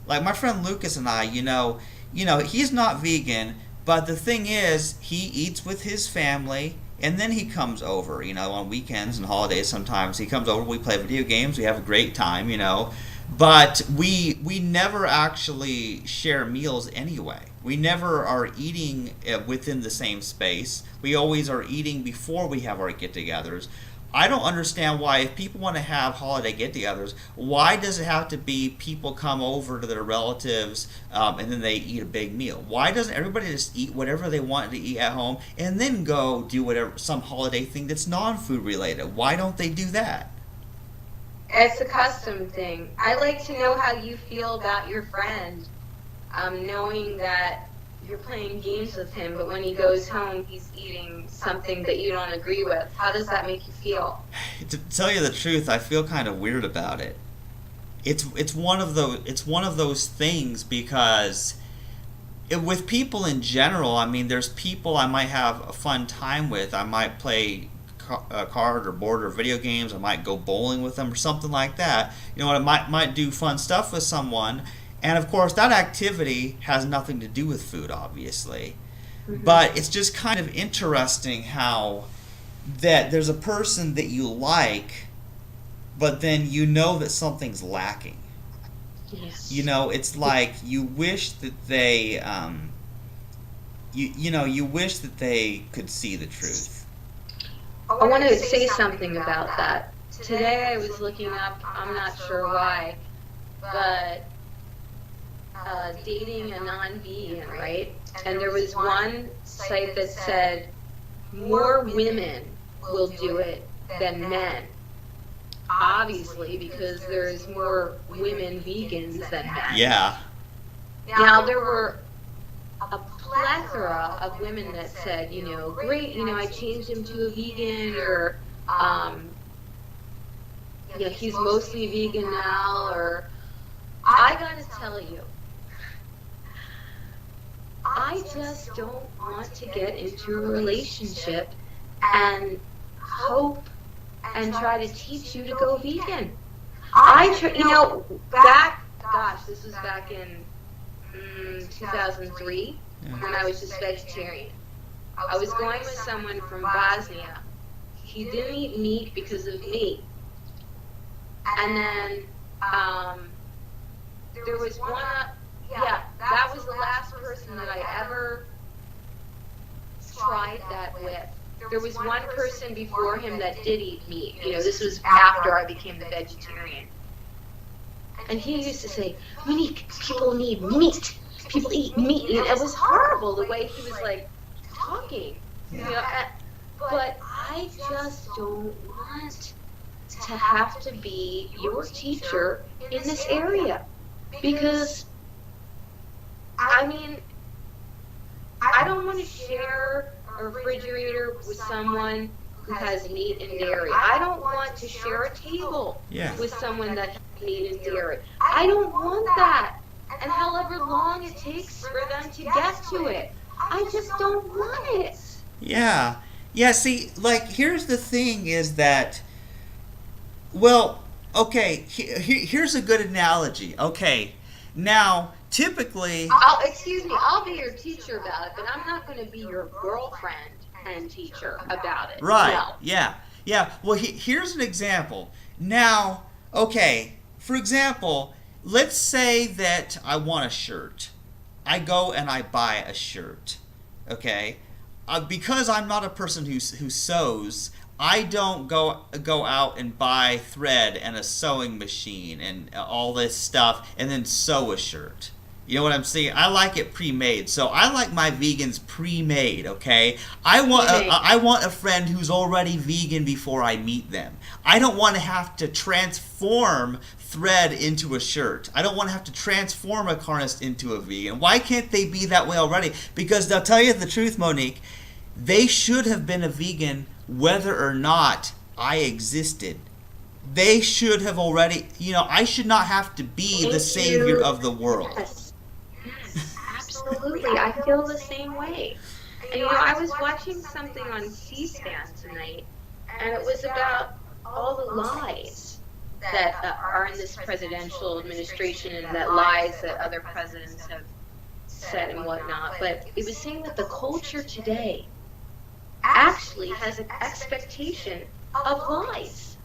S1: Like, my friend Lucas and I, you know, he's not vegan, but the thing is, he eats with his family, and then he comes over, you know, on weekends and holidays sometimes. He comes over, we play video games, we have a great time, you know. But we never actually share meals anyway. We never are eating within the same space. We always are eating before we have our get-togethers. I don't understand why, if people want to have holiday get-togethers, why does it have to be people come over to their relatives and then they eat a big meal? Why doesn't everybody just eat whatever they want to eat at home and then go do whatever, some holiday thing that's non-food related? Why don't they do that?
S2: it's a custom thing. I like to know how you feel about your friend, knowing that you're playing games with him, but when he goes home, he's eating something that you don't agree with. How does that make you feel?
S1: To tell you the truth, I feel kind of weird about it. It's one of those things because with people in general, I mean, there's people I might have a fun time with. I might play card or board or video games. I might go bowling with them or something like that. You know, I might do fun stuff with someone, and of course that activity has nothing to do with food, obviously. Mm-hmm. But it's just kind of interesting how that there's a person that you like, but then you know that something's lacking.
S2: Yes.
S1: You know, it's like you wish that they you wish that they could see the truth.
S2: I want to say something about that. Today I was looking up, I'm not sure why, but dating a non-vegan, right? And there was one site that said more women will do it than men. Obviously, because there's more women vegans than men.
S1: Yeah.
S2: Now, there were a plethora of women that said, you know, great, you know, I changed him to a vegan, or, yeah, he's mostly vegan now, or, I gotta tell you, I just don't want to get into a relationship and hope and try to teach you to go vegan. You know, this was back in 2003 when I was just vegetarian. I was going with someone from Bosnia. he didn't eat meat because of me. And then there was one, that was the last person that I ever tried that with. There was one person before him that did eat meat. You know, this was after I became the vegetarian. And he used to say, Monique, people need meat. People eat meat. And it was horrible the way he was like talking. You know, but I just don't want to have to be your teacher in this area. Because, I mean, I don't want to share a refrigerator with someone who has meat and dairy. I don't want to share a table with someone that has meat and dairy. I don't want that. And however long it takes for them to get to it, I just don't want it.
S1: Yeah. Yeah, see, like, here's the thing is that, well, okay, here's a good analogy. Okay, now, typically...
S2: I'll be your teacher about it, but I'm not going to be your girlfriend and teacher about it.
S1: Right,
S2: no.
S1: Yeah. Well, here's an example. Now, okay, for example, let's say that I want a shirt. I go and I buy a shirt, okay? Because I'm not a person who sews, I don't go out and buy thread and a sewing machine and all this stuff and then sew a shirt. You know what I'm saying? I like it pre-made, so I like my vegans pre-made. Okay, I want a friend who's already vegan before I meet them. I don't want to have to transform thread into a shirt. I don't want to have to transform a carnist into a vegan. Why can't they be that way already? Because they'll tell you the truth, Monique. They should have been a vegan whether or not I existed. They should have already, I should not have to be the savior of the world.
S2: Yes, absolutely. I feel the same way. And I was watching something on C-SPAN tonight, and it was about all the lies that are in this presidential administration and that lies that other presidents have said and whatnot. But it was saying that the culture today actually has an expectation of lies.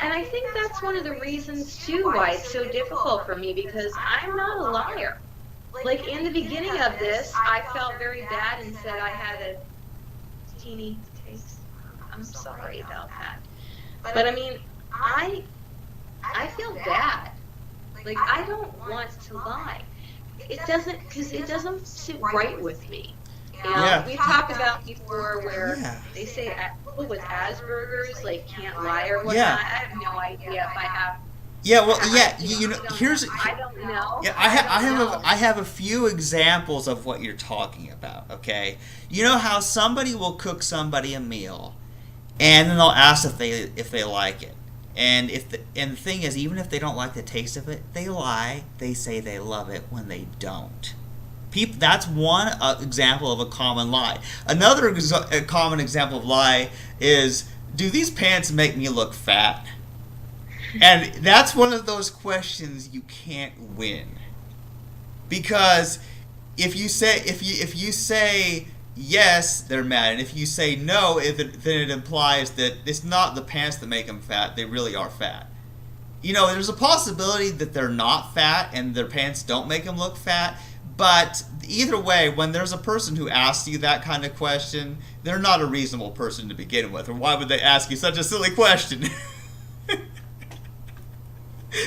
S2: And I think that's one of the reasons, too, why it's so difficult for me, because I'm not a liar. Like, in the beginning of this, I felt very bad and said I had a teeny taste. I'm sorry about that. But, I mean, I feel bad. Like, I don't want to lie. It doesn't sit right with me. We've talked about before where they say people with Asperger's can't lie or whatnot. I have no idea if I have.
S1: Yeah, well,
S2: here's. I don't know.
S1: Yeah, I have a few examples of what you're talking about. Okay, you know how somebody will cook somebody a meal, and then they'll ask if they like it, and the thing is, even if they don't like the taste of it, they lie. They say they love it when they don't. That's one example of a common lie. Another common example of lie is, do these pants make me look fat? And that's one of those questions you can't win. Because if you say yes, they're mad. And if you say no, then it implies that it's not the pants that make them fat, they really are fat. There's a possibility that they're not fat and their pants don't make them look fat. But either way, when there's a person who asks you that kind of question, they're not a reasonable person to begin with. Or why would they ask you such a silly question?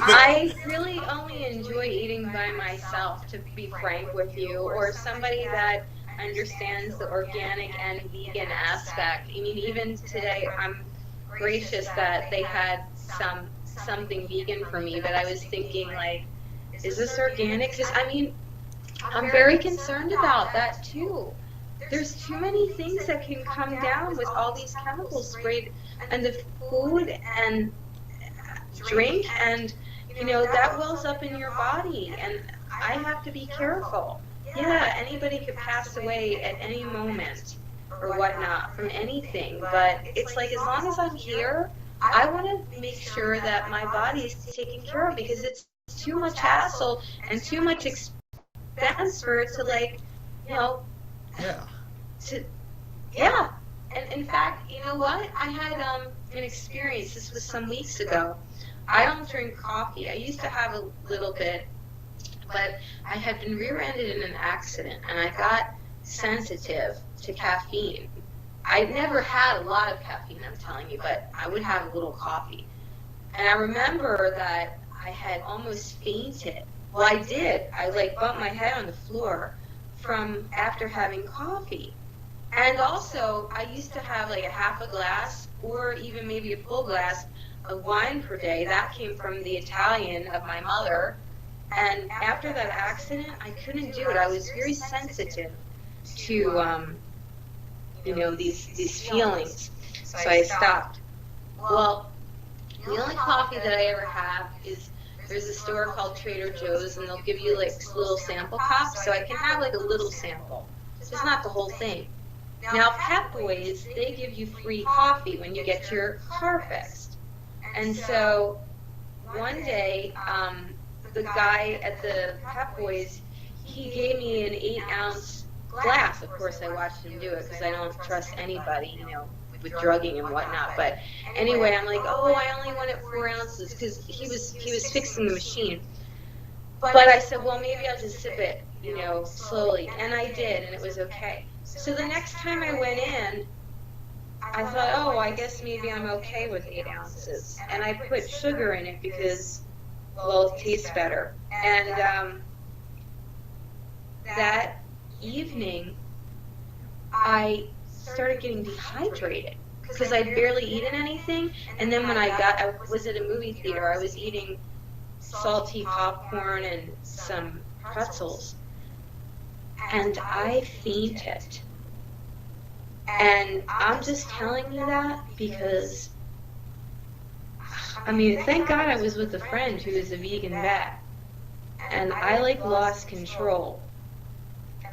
S2: I really only enjoy eating by myself, to be frank with you, or somebody that understands the organic and vegan aspect. I mean, even today, I'm gracious that they had something vegan for me, but I was thinking, is this organic? Because, I'm very concerned about that too. There's too many things that can come down with all these chemicals sprayed, and the food and drink, and that wells up in your body, and I have to be careful. Yeah, anybody could pass away at any moment or whatnot from anything, but it's like, as long as I'm here, I want to make sure that my body is taken care of, because it's too much hassle and too much expense for it to And in fact, you know what? I had an experience. This was some weeks ago. I don't drink coffee. I used to have a little bit, but I had been rear-ended in an accident, and I got sensitive to caffeine. I'd never had a lot of caffeine, I'm telling you, but I would have a little coffee. And I remember that I had almost fainted. Well, I did. I like bumped my head on the floor from after having coffee. And also, I used to have like a half a glass or even maybe a full glass of wine per day. That came from the Italian of my mother. And after that accident, I couldn't do it. I was very sensitive to, these feelings. So I stopped. Well, the only coffee that I ever have is, there's a store called Trader Joe's, and they'll give you like little sample cups, so I can have like a little sample. It's not the whole thing. Now, Pep Boys, they give you free coffee when you get your car fixed. And so one day, the guy at the Pep Boys, he gave me an 8-ounce glass. Of course, I watched him do it because I don't trust anybody, with drugging and whatnot. But anyway, I'm like, oh, I only wanted 4 ounces because he was fixing the machine. But I said, well, maybe I'll just sip it, slowly. And I did, and it was okay. So the next time I went in, I thought, oh, I guess maybe I'm okay with 8 ounces. And I put sugar in it because, well, it tastes better. And that evening, I started getting dehydrated because I'd barely eaten anything. And then when I was at a movie theater, I was eating salty popcorn and some pretzels. And I fainted. And I'm just telling you that because, thank God I was with a friend who is a vegan vet. And I lost control.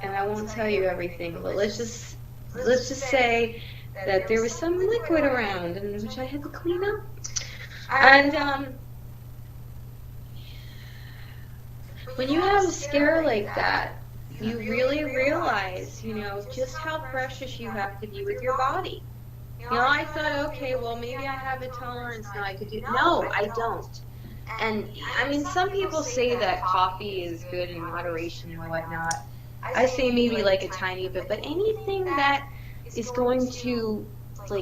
S2: And I won't tell you everything, but let's just say that there was some liquid around, and which I had to clean up. And when you have a scare like that, you really realize, just how precious you have to be with your body. I thought, okay, well, maybe I have a tolerance now I could do. No, I don't. And some people say that coffee is good in moderation and whatnot. I say maybe like a tiny bit, but anything that is going to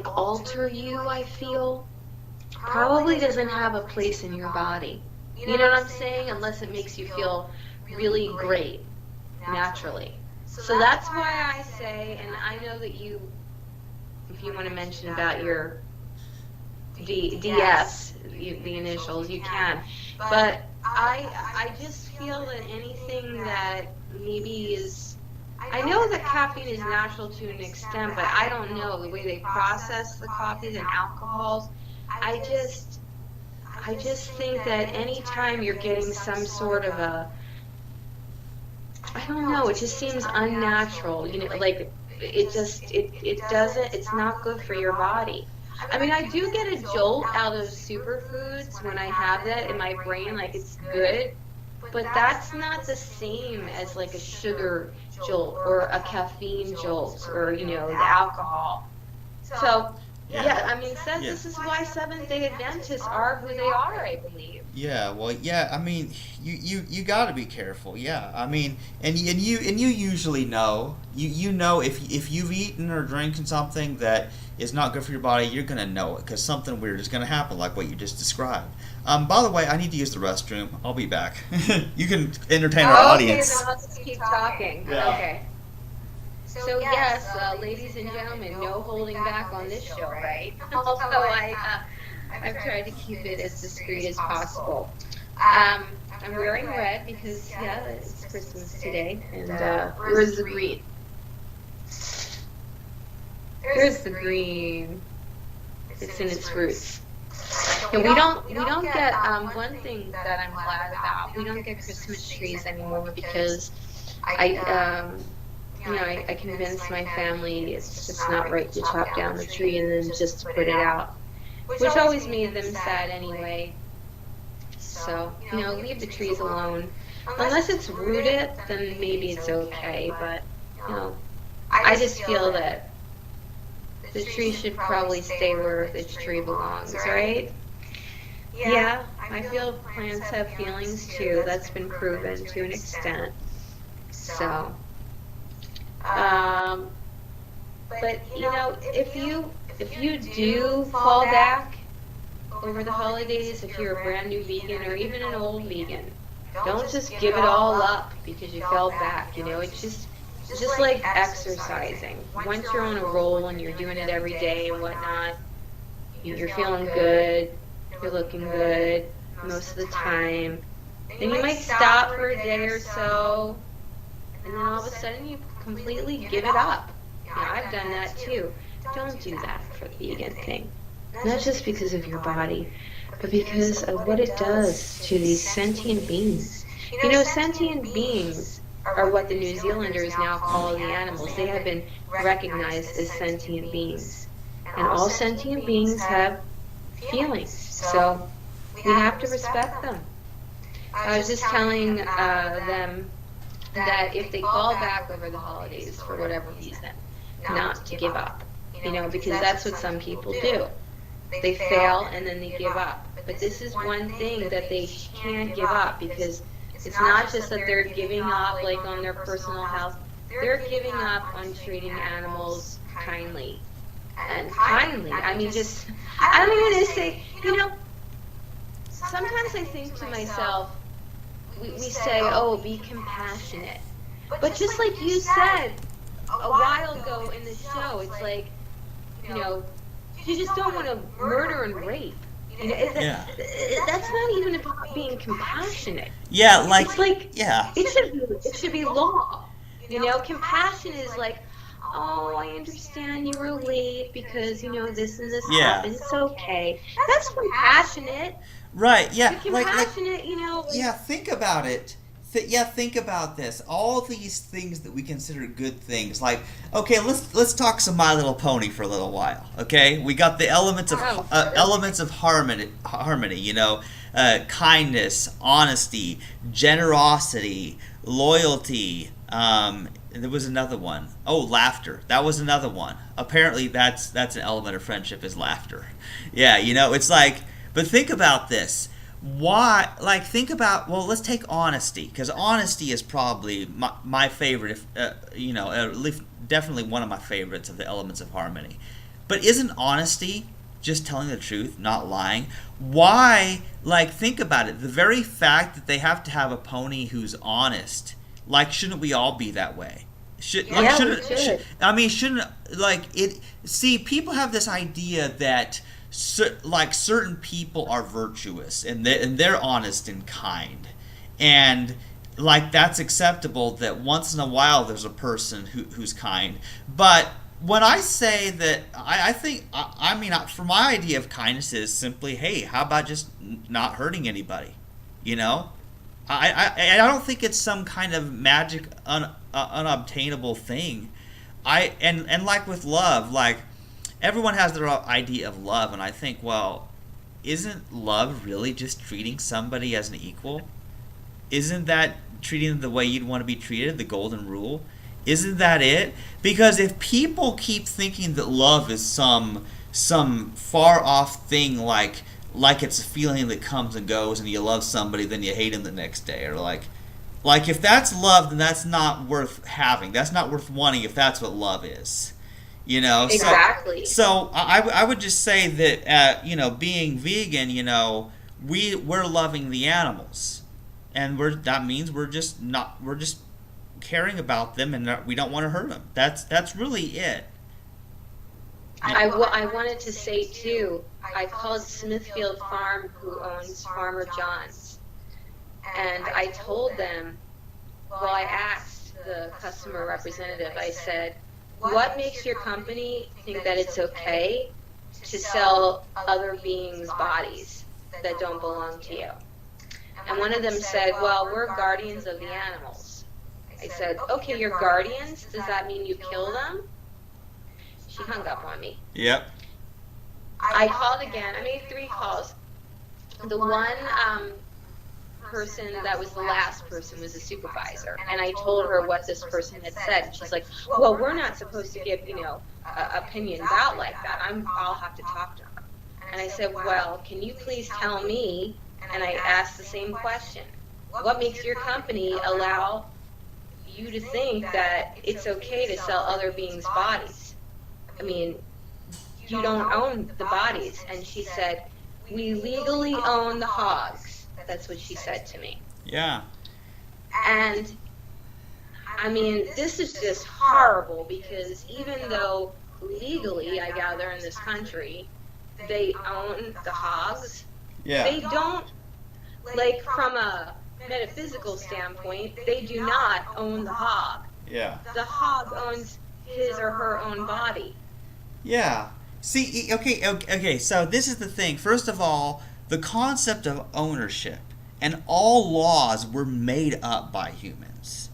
S2: alter you, I feel, probably doesn't have a place in your body. You know what I'm saying? Unless it makes you feel really great naturally. So that's why I say, and I know that you, if you want to mention about your DS, the initials, you can. But I just feel that anything that maybe is, I know that caffeine is natural to an extent, but I don't know the way they process the coffees and alcohols. I just think that anytime you're getting some sort of a, I don't know, it just seems unnatural, it doesn't, it's not good for your body. I do get a jolt out of superfoods when I have that in my brain, it's good, but that's not the same as a sugar jolt or a caffeine jolt or, the alcohol. So, this is why Seventh-day Adventists are who they are, I believe.
S1: Yeah, well, yeah, you got to be careful. Yeah, and you usually know, you know if you've eaten or drinking something that is not good for your body, you're gonna know it because something weird is gonna happen, like what you just described. By the way, I need to use the restroom. I'll be back. You can entertain our audience.
S2: Okay, then I'll just keep talking.
S1: Yeah.
S2: Okay. So yes, ladies and gentlemen, no holding back on this show, right? Although I've tried to keep it as discreet as possible. I'm wearing red because, it's Christmas today, and where's the green? There's the green. It's in its roots. And we don't get one thing that I'm glad about. We don't get Christmas trees anymore because I convinced my family it's just not right to chop down the tree and then just to put it out, which always made them sad anyway. So, leave the trees alone. Unless it's rooted, then maybe it's okay, but, I just feel that the tree should probably stay where the tree belongs, right? Yeah, I feel plants have feelings too. That's been proven to an extent. So, but if you do fall back over the holidays, if you're a brand new vegan or even an old vegan, don't just give it all up because you fell back. It's just like exercising. Once you're on a roll and you're doing it every day and whatnot, you're feeling good, you're looking good most of the time. Then you might stop for a day or so, and then all of a sudden you completely give it up. I've done that too. Don't do that for the vegan thing. Not just because of your body, but because of what it does to these sentient beings. Sentient beings are what the New Zealanders now call the animals. They have been recognized as sentient beings. And all sentient beings have feelings. So we have to respect them. I was just telling them that if they fall back over the holidays for whatever reason, not to give up. Because that's what some people do. They fail and then they give up. But this is one thing that they can't give up, because it's not just that they're giving up like on their personal health. They're giving up on treating animals kindly. And kindly, I don't even say, sometimes I think to myself, we say, oh, be compassionate. But just like you said a while ago in the show, it's like, you just don't want to murder and rape. That's not even about being compassionate.
S1: Yeah,
S2: it should be law. Compassion is like, oh, I understand you were late because this and this happened. It's okay. That's compassionate.
S1: Right? Yeah.
S2: Compassionate.
S1: Yeah. Think about it. Think about this. All these things that we consider good things, like, okay, let's talk some My Little Pony for a little while. Okay, we got the elements of harmony. Kindness, honesty, generosity, loyalty. There was another one. Oh, laughter. That was another one. Apparently, that's an element of friendship, is laughter. Yeah, it's like, but think about this. Why? Let's take honesty, because honesty is probably my favorite, at least definitely one of my favorites of the elements of harmony. But isn't honesty just telling the truth, not lying? Why? Think about it. The very fact that they have to have a pony who's honest, shouldn't we all be that way? Shouldn't people have this idea that certain people are virtuous and they're honest and kind, and that's acceptable, that once in a while there's a person who's kind. But when I say that, I think for my idea of kindness is simply, hey, how about just not hurting anybody? I don't think it's some kind of magic unobtainable thing. And like with love, everyone has their idea of love, and I think, well, isn't love really just treating somebody as an equal? Isn't that treating them the way you'd want to be treated, the golden rule? Isn't that it? Because if people keep thinking that love is some far off thing, like it's a feeling that comes and goes, and you love somebody, then you hate him the next day, or like if that's love, then that's not worth having. That's not worth wanting if that's what love is.
S2: Exactly.
S1: So I would just say that being vegan, we're loving the animals, and that means we're just caring about them, and we don't want to hurt them. That's really it.
S2: I wanted to say too, I called Smithfield Farm, who owns Farmer John's, and I told them, I asked the customer representative, I said, what makes your company think that it's okay to sell other beings' bodies that don't belong to you? And one of them said, well, we're guardians of the animals. I said, okay, you're guardians? Does that mean you kill them? She hung up on me.
S1: Yep.
S2: I called again. I made 3 calls. The one person that was the last person was a supervisor, and I told her what this person had said, and she's like, well, we're not supposed to give, opinions out like that. I'll have to talk to her. And I said, well, can you please tell me, and I asked the same question, what makes your company allow you to think that it's okay to sell other beings' bodies? I mean, you don't own the bodies. And she said, we legally own the hogs. That's what she said to me.
S1: Yeah.
S2: And I mean, this is just horrible, because even though legally, I gather, in this country, they own the hogs,
S1: Yeah.
S2: they don't, like, from a metaphysical standpoint, they do not own the hog.
S1: Yeah.
S2: The hog owns his or her own body.
S1: Yeah. See, okay, so this is the thing. First of all, the concept of ownership and all laws were made up by humans.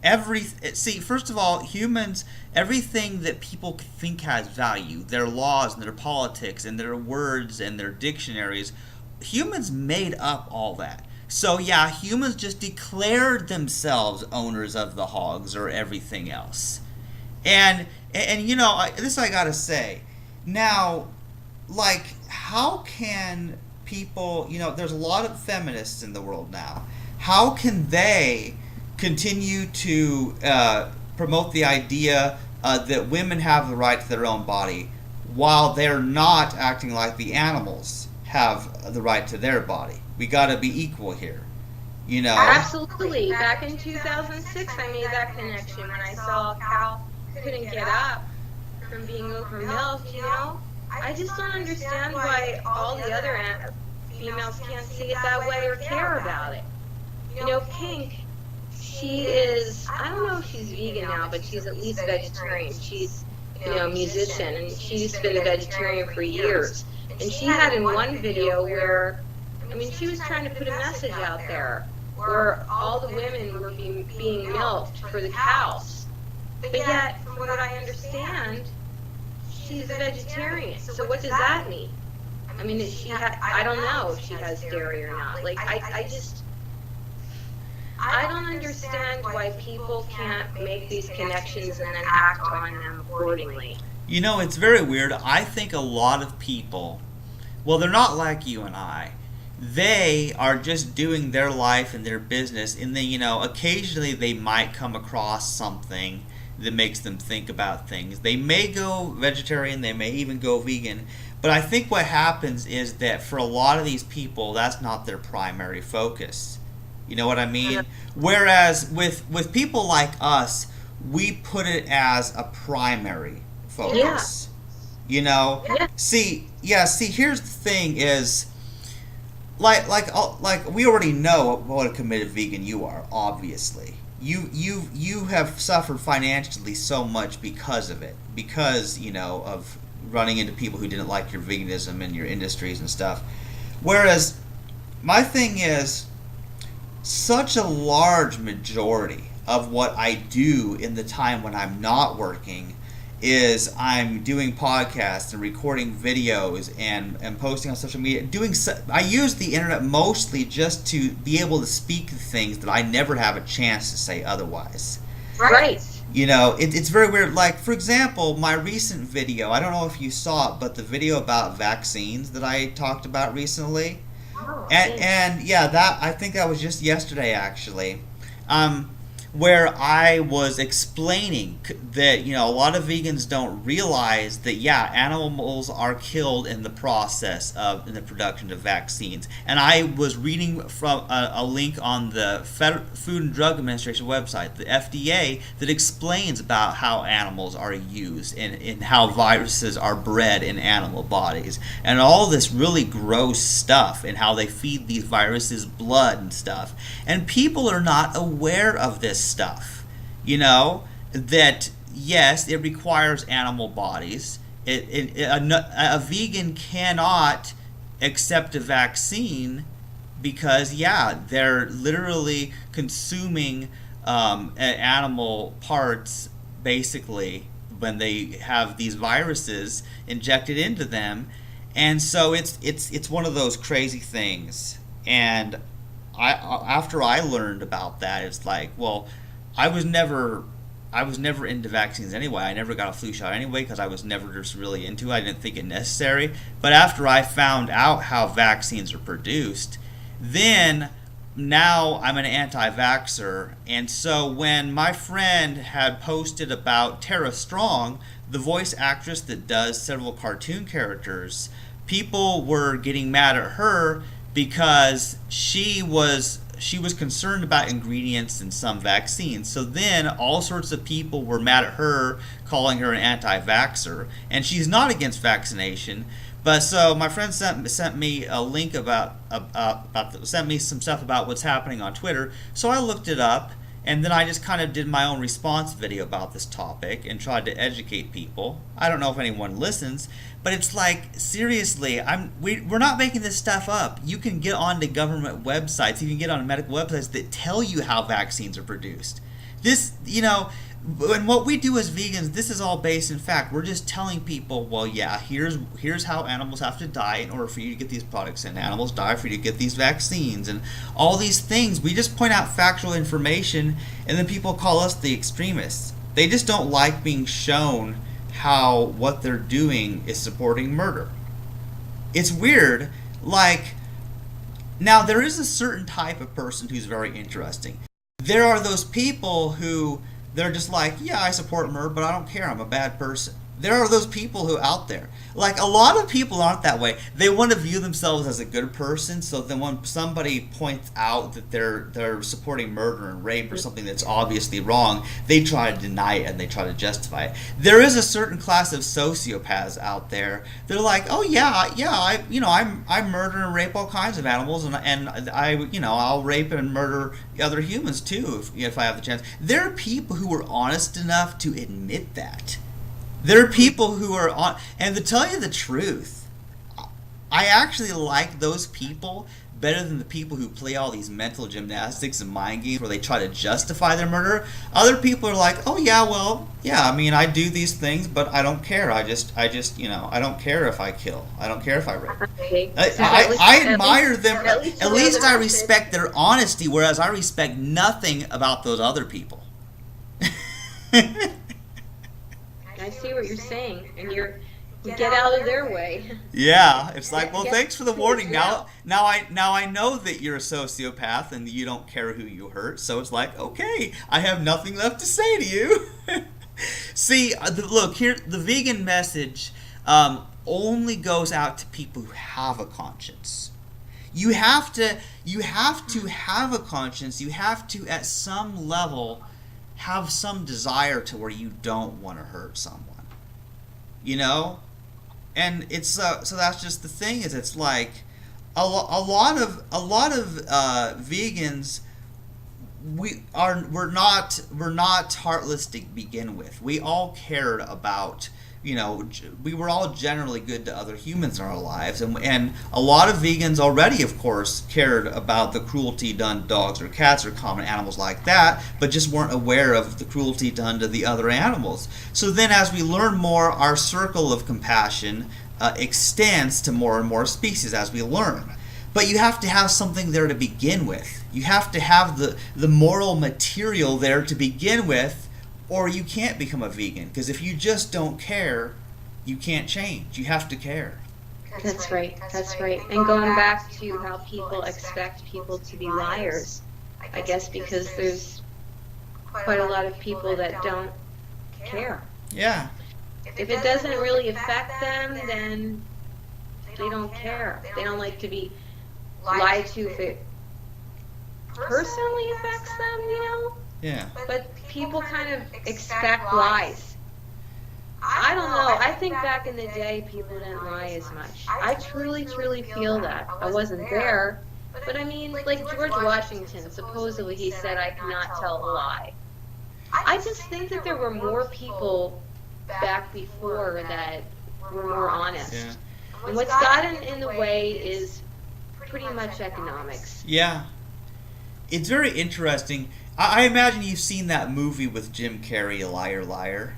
S1: First of all, humans, everything that people think has value, their laws and their politics and their words and their dictionaries, humans made up all that. So yeah, humans just declared themselves owners of the hogs or everything else. And this I gotta say. Now, like, how can people, there's a lot of feminists in the world now. How can they continue to promote the idea that women have the right to their own body while they're not acting like the animals have the right to their body? We gotta be equal here,
S2: Absolutely. Back in 2006, I made that connection when I saw a cow couldn't get up from being over milked, I just don't understand why all the other females can't see it that way or care about it. Pink, she is, I don't know if she's vegan now, but she's at least vegetarian. She's, a musician, and she's been a vegetarian for years. And she had in one video where, she was trying to put a message out there where all the women were being milked for the cows. But yet, from what I understand, she's a vegetarian. So what does that mean? Is she I don't know if she has dairy or not. Like, I don't understand why people can't make these connections and then act on them accordingly.
S1: It's very weird. I think a lot of people, well, they're not like you and I. They are just doing their life and their business, and then, occasionally they might come across something that makes them think about things. They may go vegetarian, they may even go vegan, but I think what happens is that for a lot of these people, that's not their primary focus. You know what I mean? Yeah. Whereas with people like us, we put it as a primary focus. Yeah.
S2: Yeah.
S1: See, here's the thing is, like we already know what a committed vegan you are, obviously. You have suffered financially so much because of it, because of running into people who didn't like your veganism and your industries and stuff. Whereas my thing is, such a large majority of what I do in the time when I'm not working is I'm doing podcasts and recording videos and posting on social media. I use the internet mostly just to be able to speak things that I never have a chance to say otherwise.
S2: Right.
S1: It's very weird. Like, for example, my recent video, I don't know if you saw it, but the video about vaccines that I talked about recently.
S2: Oh,
S1: and that, I think that was just yesterday, actually. Where I was explaining that, a lot of vegans don't realize that, animals are killed in the process in the production of vaccines. And I was reading from a link on the Food and Drug Administration website, the FDA, that explains about how animals are used and how viruses are bred in animal bodies. And all this really gross stuff, and how they feed these viruses blood and stuff. And people are not aware of this stuff, that yes, it requires animal bodies. A vegan cannot accept a vaccine because they're literally consuming animal parts basically when they have these viruses injected into them, and so it's one of those crazy things. And after I learned about that, it's like, well, I was never into vaccines anyway. I never got a flu shot anyway because I was never just really into it. I didn't think it necessary. But after I found out how vaccines are produced, then now I'm an anti-vaxxer. And so when my friend had posted about Tara Strong, the voice actress that does several cartoon characters, people were getting mad at her because she was concerned about ingredients in some vaccines. So then all sorts of people were mad at her, calling her an anti-vaxxer, and she's not against vaccination. But so my friend sent me a link sent me some stuff about what's happening on Twitter. So I looked it up, and then I just kind of did my own response video about this topic and tried to educate people. I don't know if anyone listens, but it's like, seriously, we're not making this stuff up. You can get onto government websites, you can get on medical websites that tell you how vaccines are produced. This, and what we do as vegans, this is all based in fact. We're just telling people, well, yeah, here's how animals have to die in order for you to get these products, and animals die for you to get these vaccines, and all these things. We just point out factual information, and then people call us the extremists. They just don't like being shown how what they're doing is supporting murder. It's weird. Like, now there is a certain type of person who's very interesting. There are those people who they're just like, yeah, I support murder, but I don't care. I'm a bad person. There are those people who out there. Like, a lot of people aren't that way. They want to view themselves as a good person, so then when somebody points out that they're supporting murder and rape or something that's obviously wrong, they try to deny it and they try to justify it. There is a certain class of sociopaths out there. They're like, oh yeah, I murder and rape all kinds of animals, and I'll rape and murder other humans too if I have the chance. There are people who are honest enough to admit that. There are people who are on, and to tell you the truth, I actually like those people better than the people who play all these mental gymnastics and mind games where they try to justify their murder. Other people are like, oh yeah, well, yeah, I mean, I do these things, but I don't care. I just, I don't care if I kill. I don't care if I rape. I admire them. At least I respect their honesty, whereas I respect nothing about those other people.
S2: I see what you're saying, and you get out of their way.
S1: Yeah, it's like, well, thanks for the warning. Now I know that you're a sociopath and you don't care who you hurt. So it's like, okay, I have nothing left to say to you. See, look here, the vegan message only goes out to people who have a conscience. You have to have a conscience. You have to, at some level, have some desire to where you don't want to hurt someone, and it's so that's just the thing. Is it's like a lot of vegans, we're not heartless to begin with. We all cared about, we were all generally good to other humans in our lives, and a lot of vegans already, of course, cared about the cruelty done to dogs or cats or common animals like that, but just weren't aware of the cruelty done to the other animals. So then as we learn more, our circle of compassion extends to more and more species as we learn. But you have to have something there to begin with. You have to have the moral material there to begin with, or you can't become a vegan, because if you just don't care, you can't change. You have to care.
S2: That's right. And going back to how people expect people to be liars, I guess because there's quite a lot of people that don't care.
S1: Yeah.
S2: If it doesn't really affect them, then they don't care. They don't like to be lied to if it personally affects them,
S1: Yeah.
S2: But people kind of expect lies. I don't know. I think back in the day, people didn't lie as much. I truly feel that. I wasn't there. But I mean, like George Washington, supposedly he said, I cannot tell a lie. I just think that there were more people back before that were more honest.
S1: Yeah.
S2: And what's gotten in the way is pretty much economics.
S1: Yeah. It's very interesting. I imagine you've seen that movie with Jim Carrey, A Liar, Liar.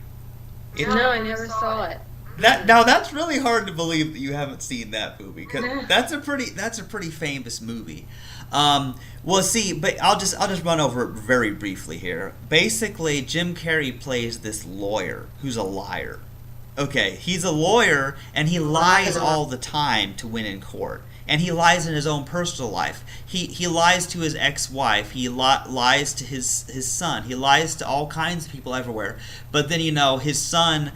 S2: No, I never saw it.
S1: That's really hard to believe that you haven't seen that movie, because that's a pretty famous movie. Well, see, but I'll just run over it very briefly here. Basically, Jim Carrey plays this lawyer who's a liar. Okay, he's a lawyer and he lies all the time to win in court. And he lies in his own personal life. He lies to his ex-wife. He lies to his son. He lies to all kinds of people everywhere. But then, his son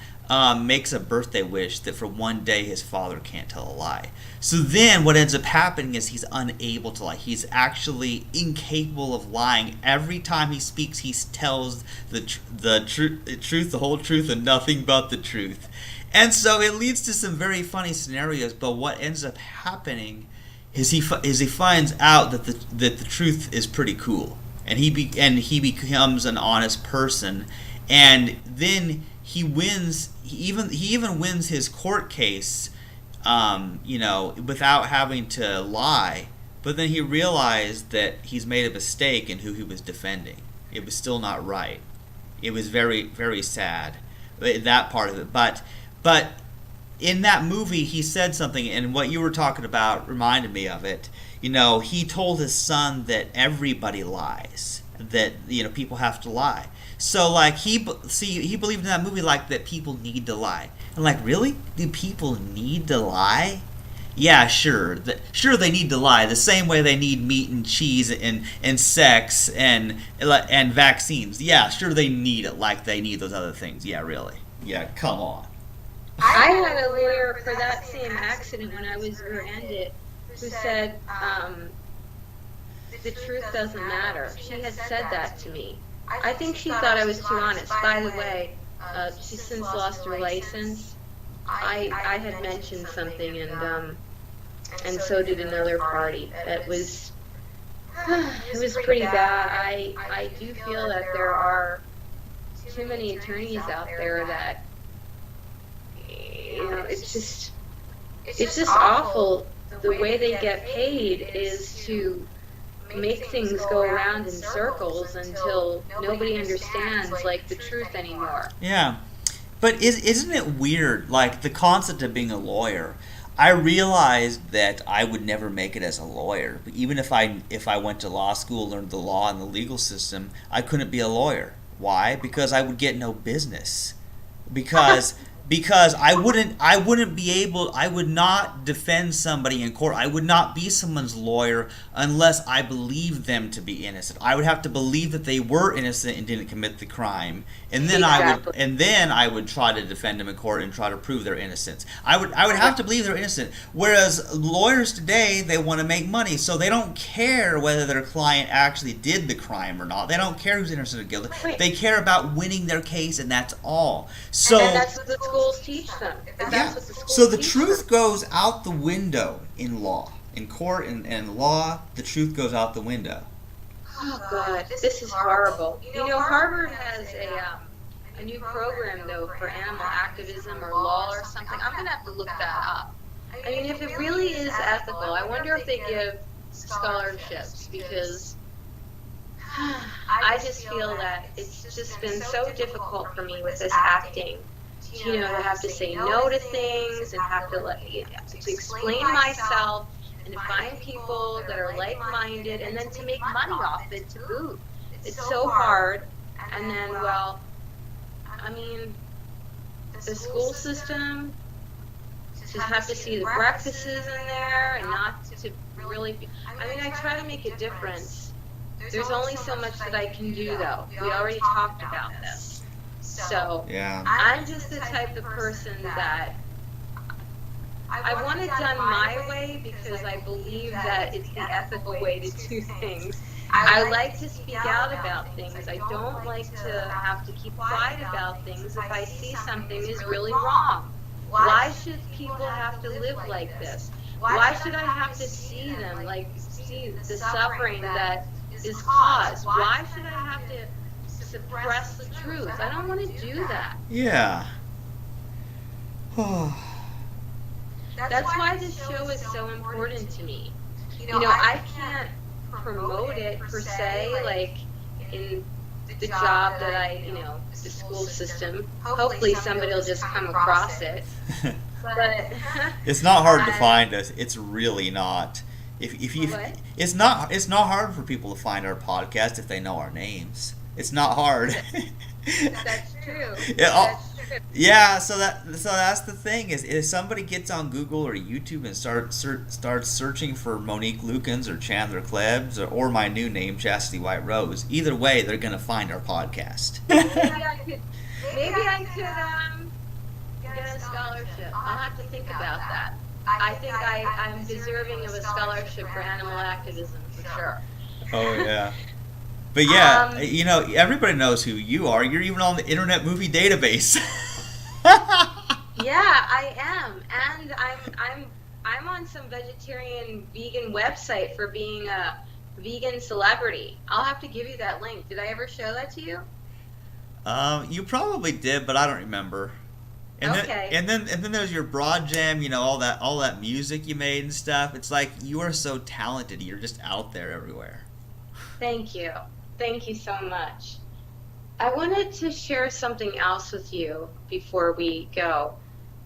S1: makes a birthday wish that for one day his father can't tell a lie. So then what ends up happening is he's unable to lie. He's actually incapable of lying. Every time he speaks, he tells the truth, the whole truth, and nothing but the truth. And so it leads to some very funny scenarios. But what ends up happening is he finds out that the truth is pretty cool, and he becomes an honest person, and then he wins. He even wins his court case, without having to lie. But then he realized that he's made a mistake in who he was defending. It was still not right. It was very, very sad, that part of it. But in that movie, he said something, and what you were talking about reminded me of it. He told his son that everybody lies, that people have to lie. So he believed in that movie that people need to lie. And really? Do people need to lie? Yeah, sure. Sure, they need to lie the same way they need meat and cheese and sex and vaccines. Yeah, sure, they need it like they need those other things. Yeah, really. Yeah, come on.
S2: I had a lawyer for that same accident when I was rear-ended who said the truth doesn't matter. She had said that to me. I think she thought I was too honest. By the way, she's since lost her license. I had mentioned something, and so did another party. It was pretty bad. I do feel that there are too many attorneys out there that it's just awful. The way they get paid is to make things go around in circles until nobody understands the truth anymore.
S1: Yeah, but isn't it weird? The concept of being a lawyer. I realized that I would never make it as a lawyer. But even if I went to law school, learned the law and the legal system, I couldn't be a lawyer. Why? Because I would get no business. Because I wouldn't be able, I would not defend somebody in court. I would not be someone's lawyer unless I believed them to be innocent. I would have to believe that they were innocent and didn't commit the crime, and then I would try to defend them in court and try to prove their innocence. I would have to believe they're innocent. Whereas lawyers today, they want to make money, so they don't care whether their client actually did the crime or not. They don't care who's innocent or guilty.
S2: Right.
S1: They care about winning their case, and that's all. So
S2: and that's what the schools teach them.
S1: So the truth goes out the window in law. In court and law, the truth goes out the window.
S2: Oh, God, this is horrible. Harvard has a new program, though, for animal activism or law or something. I'm going to have to look that up. I mean, if it really is ethical, I wonder if they give scholarships, because I just feel that it's just been so difficult for me with this acting. To have to say no to things and have to explain myself and to find people that are like-minded and then to make money off it to boot. It's so hard. And then, the school system, to have to see the breakfasts in there and not to really be, I try to make a difference. There's only so much that I can do, though. We already talked about this. So
S1: yeah.
S2: I'm just the type of person that I want it done my way because I believe that it's the ethical way to do things. I like to speak out about things. I don't like to have to keep quiet about things if I see something is really wrong. Why should people have to live like this? Why should I have to see them, see the suffering that is caused? Why should I have to suppress the truth? I don't want to do that.
S1: Yeah.
S2: That's why this show is so important to me. I can't promote it per se, in the job that the school system. Hopefully somebody will just come across it. But
S1: it's not hard to find us. It's really not. If you,
S2: What?
S1: it's not hard for people to find our podcast if they know our names. It's not hard.
S2: That's true.
S1: Yeah,
S2: That's true.
S1: yeah. So that's the thing is if somebody gets on Google or YouTube and starts searching for Monique Lukens or Chandler Klebs or my new name Chastity White Rose, either way they're gonna find our podcast.
S2: Maybe I could get a scholarship. I'll have to think about that. I think I'm deserving of a scholarship for animal activism for sure.
S1: Oh yeah. But yeah, everybody knows who you are. You're even on the Internet Movie Database.
S2: Yeah, I am, and I'm on some vegetarian vegan website for being a vegan celebrity. I'll have to give you that link. Did I ever show that to you?
S1: You probably did, but I don't remember.
S2: Okay.
S1: And then there's your broad jam, all that music you made and stuff. It's like you are so talented. You're just out there everywhere.
S2: Thank you. Thank you so much. I wanted to share something else with you before we go,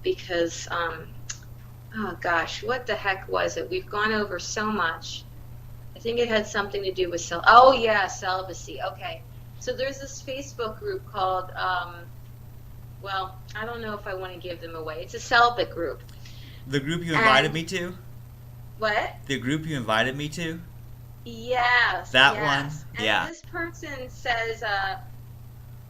S2: because, oh gosh, what the heck was it? We've gone over so much. I think it had something to do with celibacy. Okay. So there's this Facebook group called, well, I don't know if I want to give them away. It's a celibate group.
S1: The group you invited me to?
S2: What?
S1: The group you invited me to?
S2: Yes.
S1: That
S2: yes.
S1: one?
S2: And
S1: Yeah.
S2: this person says,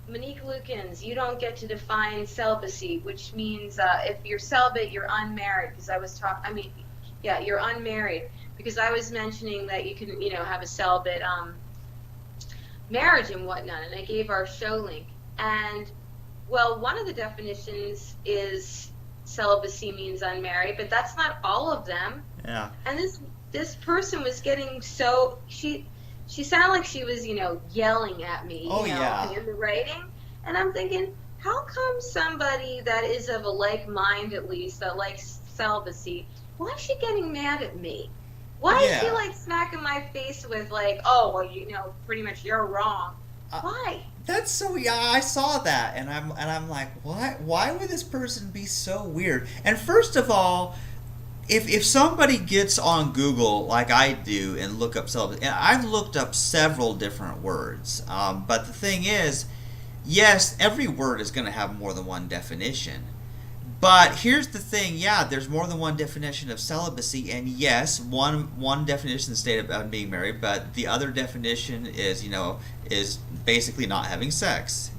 S2: Monique Lukens, you don't get to define celibacy, which means if you're celibate, you're unmarried. Because you're unmarried. Because I was mentioning that you can, have a celibate marriage and whatnot, and I gave our show link. And, well, one of the definitions is celibacy means unmarried, but that's not all of them.
S1: Yeah.
S2: And this person was getting so she sounded like she was yelling at me in the writing, and I'm thinking, how come somebody that is of a like mind, at least, that likes celibacy, why is she getting mad at me? Why is she like smacking my face with like, oh well, pretty much you're wrong? Why?
S1: That's so I saw that and I'm like, why would this person be so weird? And first of all, if somebody gets on Google like I do and look up celibacy, and I've looked up several different words, but the thing is, yes, every word is going to have more than one definition. But here's the thing, there's more than one definition of celibacy, and yes, one definition is state of being married, but the other definition is basically not having sex,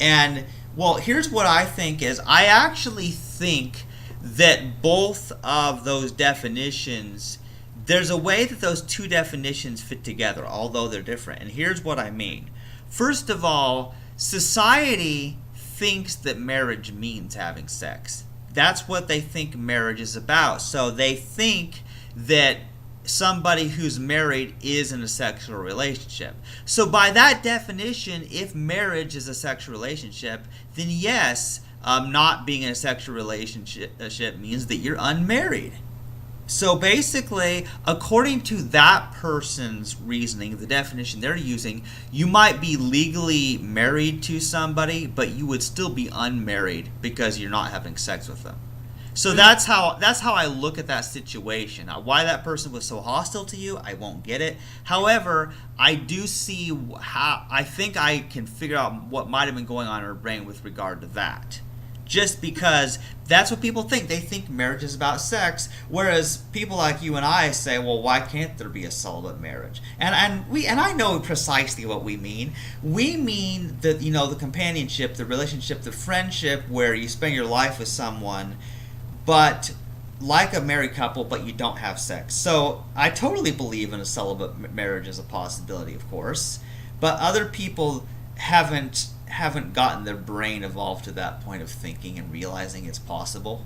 S1: And, well, here's what I think is, I actually think that both of those definitions, there's a way that those two definitions fit together, although they're different. And here's what I mean. First of all, society thinks that marriage means having sex. That's what they think marriage is about. So they think that somebody who's married is in a sexual relationship. So by that definition, if marriage is a sexual relationship, then yes, not being in a sexual relationship means that you're unmarried. So basically, according to that person's reasoning, the definition they're using, you might be legally married to somebody, but you would still be unmarried because you're not having sex with them. So that's how I look at that situation. Now, why that person was so hostile to you, I won't get it. However, I do see how I think I can figure out what might have been going on in her brain with regard to that. Just because that's what people think. They think marriage is about sex, whereas people like you and I say, well, why can't there be a celibate marriage? And I know precisely what we mean. We mean that, the companionship, the relationship, the friendship where you spend your life with someone, but like a married couple, but you don't have sex. So I totally believe in a celibate marriage as a possibility, of course, but other people haven't gotten their brain evolved to that point of thinking and realizing it's possible.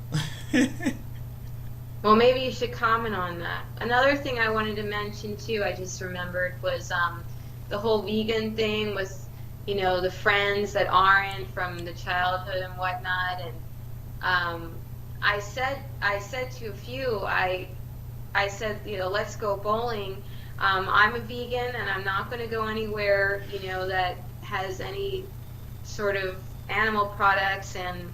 S2: Well, maybe you should comment on that. Another thing I wanted to mention too, I just remembered, was the whole vegan thing with the friends that aren't from the childhood and whatnot. And I said to a few, I said, let's go bowling. I'm a vegan, and I'm not going to go anywhere, that has any sort of animal products. And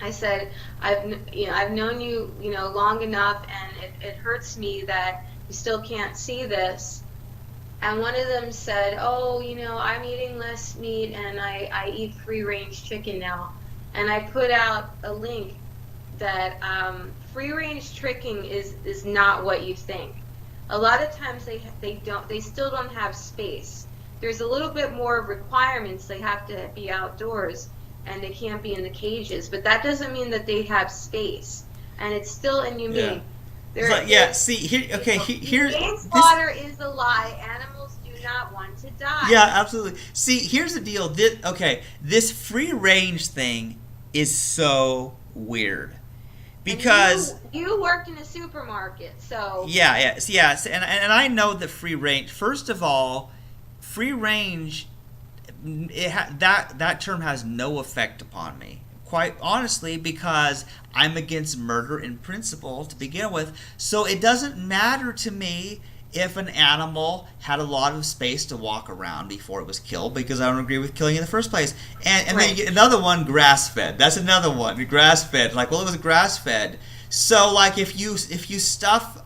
S2: I said, I've known you, long enough, and it hurts me that you still can't see this. And one of them said, oh, I'm eating less meat, and I eat free-range chicken now. And I put out a link that free-range chicken is not what you think. A lot of times they still don't have space. There's a little bit more requirements. They have to be outdoors, and they can't be in the cages. But that doesn't mean that they have space, and it's still inhumane.
S1: See, here's
S2: manslaughter is a lie. Animals do not want to die.
S1: Yeah, absolutely. See, here's the deal. This free range thing is so weird because
S2: you worked in a supermarket, so
S1: yes, and I know that free range. First of all, free range, that term has no effect upon me. Quite honestly, because I'm against murder in principle to begin with, so it doesn't matter to me if an animal had a lot of space to walk around before it was killed, because I don't agree with killing in the first place. And
S2: right.
S1: Then you get another one, grass-fed. That's another one, grass-fed. Like, well, it was grass-fed. So, like, if you stuff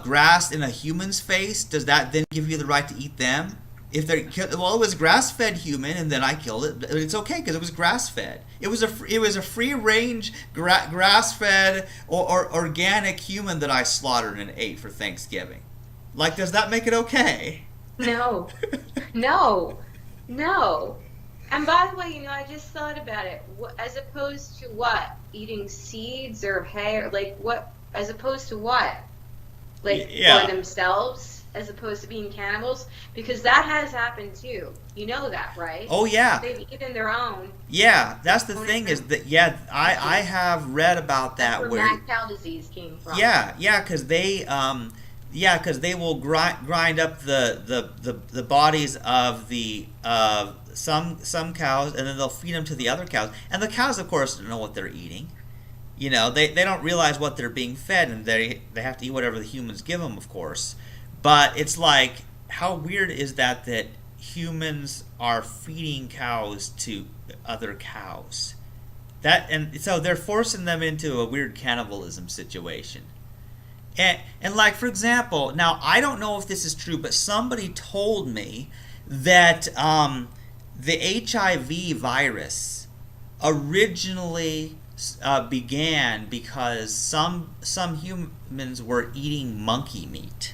S1: grass in a human's face, does that then give you the right to eat them? If they're it was grass-fed human, and then I killed it, it's okay because it was grass-fed. It was a free-range grass-fed or organic human that I slaughtered and ate for Thanksgiving. Like, does that make it okay?
S2: No, no. And by the way, I just thought about it. As opposed to what? Eating seeds or hay, or like what? As opposed to what? Like for themselves? As opposed to being cannibals, because that has happened too. You know that, right?
S1: Oh yeah.
S2: They've eaten their own.
S1: Yeah, that's the thing is that I have read about that.
S2: That's where mad cow disease came from.
S1: Yeah, because they will grind up the bodies of the some cows, and then they'll feed them to the other cows, and the cows, of course, don't know what they're eating. They don't realize what they're being fed, and they have to eat whatever the humans give them, of course. But it's like, how weird is that humans are feeding cows to other cows? And so they're forcing them into a weird cannibalism situation. And like, for example, now I don't know if this is true, but somebody told me that the HIV virus originally began because some humans were eating monkey meat.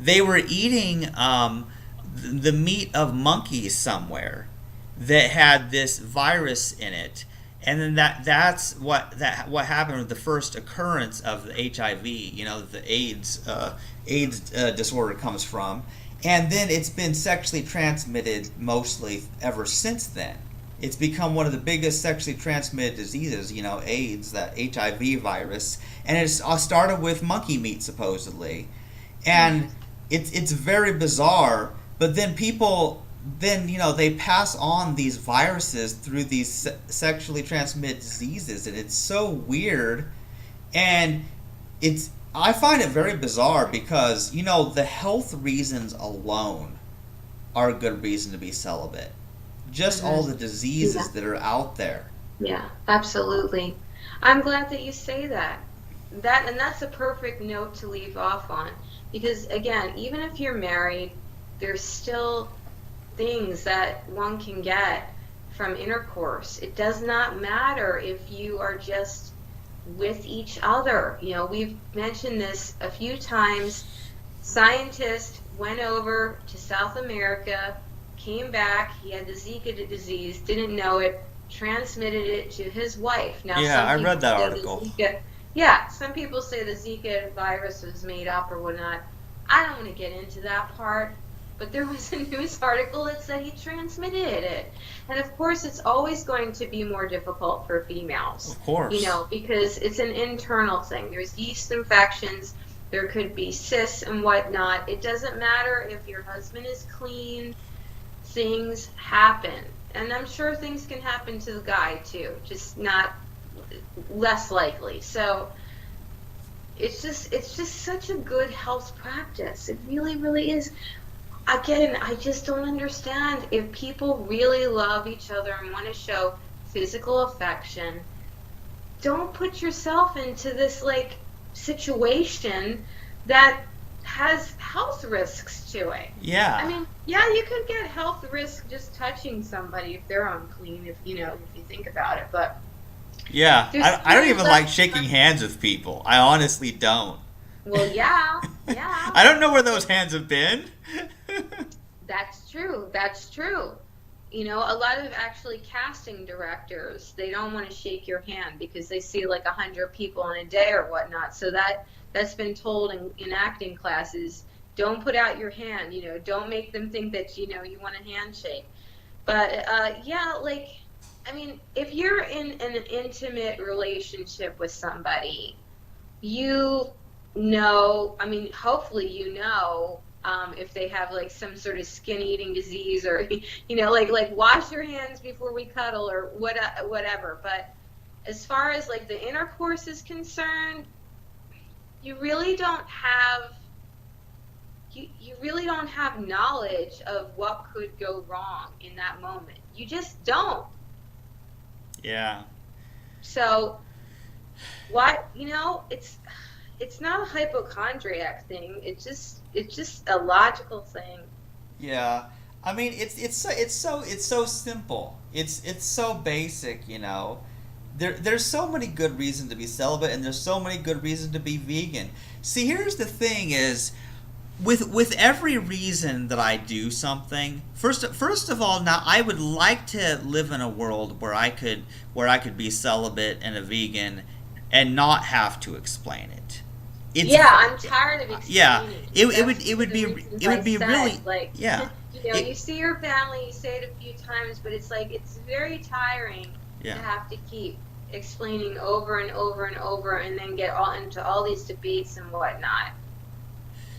S1: They were eating the meat of monkeys somewhere that had this virus in it, and then that's what happened with the first occurrence of the HIV. The AIDS disorder comes from, and then it's been sexually transmitted mostly ever since then. It's become one of the biggest sexually transmitted diseases. AIDS, that HIV virus, and it started with monkey meat supposedly, and It's very bizarre, but then people, they pass on these viruses through these sexually transmitted diseases, and it's so weird, and I find it very bizarre because, the health reasons alone are a good reason to be celibate. Just all the diseases that are out there.
S2: Yeah, absolutely. I'm glad that you say that. And that's a perfect note to leave off on. Because, again, even if you're married, there's still things that one can get from intercourse. It does not matter if you are just with each other. We've mentioned this a few times. Scientist went over to South America, came back, he had the Zika disease, didn't know it, transmitted it to his wife. Now,
S1: yeah, I read that article.
S2: Yeah, some people say the Zika virus was made up or whatnot. I don't want to get into that part, but there was a news article that said he transmitted it. And of course, it's always going to be more difficult for females.
S1: Of course.
S2: Because it's an internal thing. There's yeast infections, there could be cysts and whatnot. It doesn't matter if your husband is clean, things happen. And I'm sure things can happen to the guy too, just not less likely. So it's just such a good health practice. It really, really is. Again, I just don't understand if people really love each other and want to show physical affection. Don't put yourself into this like situation that has health risks to it.
S1: Yeah.
S2: I mean, yeah, you could get health risk just touching somebody if they're unclean, if you think about it, but
S1: yeah, I don't even like shaking
S2: hands.
S1: hands with people. I honestly don't.
S2: Well, yeah, yeah.
S1: I don't know where those hands have been.
S2: That's true. That's true. A lot of actually casting directors, they don't want to shake your hand because they see like 100 people in a day or whatnot. So that's been told in acting classes. Don't put out your hand. Don't make them think that you want a handshake. But yeah, like, I mean, if you're in an intimate relationship with somebody, I mean, hopefully if they have like some sort of skin eating disease or like wash your hands before we cuddle or whatever. But as far as like the intercourse is concerned, you really don't have knowledge of what could go wrong in that moment. You just don't.
S1: Yeah.
S2: So it's not a hypochondriac thing. It's just a logical thing.
S1: Yeah. I mean, it's so simple. It's so basic, There's so many good reasons to be celibate, and there's so many good reasons to be vegan. See, here's the thing: is with every reason that I do something. First of all, now I would like to live in a world where I could be celibate and a vegan, and not have to explain it.
S2: I'm tired of explaining.
S1: Yeah, it would be really
S2: like,
S1: yeah.
S2: You see your family, you say it a few times, but it's like it's very tiring to have to keep explaining over and over and over, and then get into all these debates and whatnot.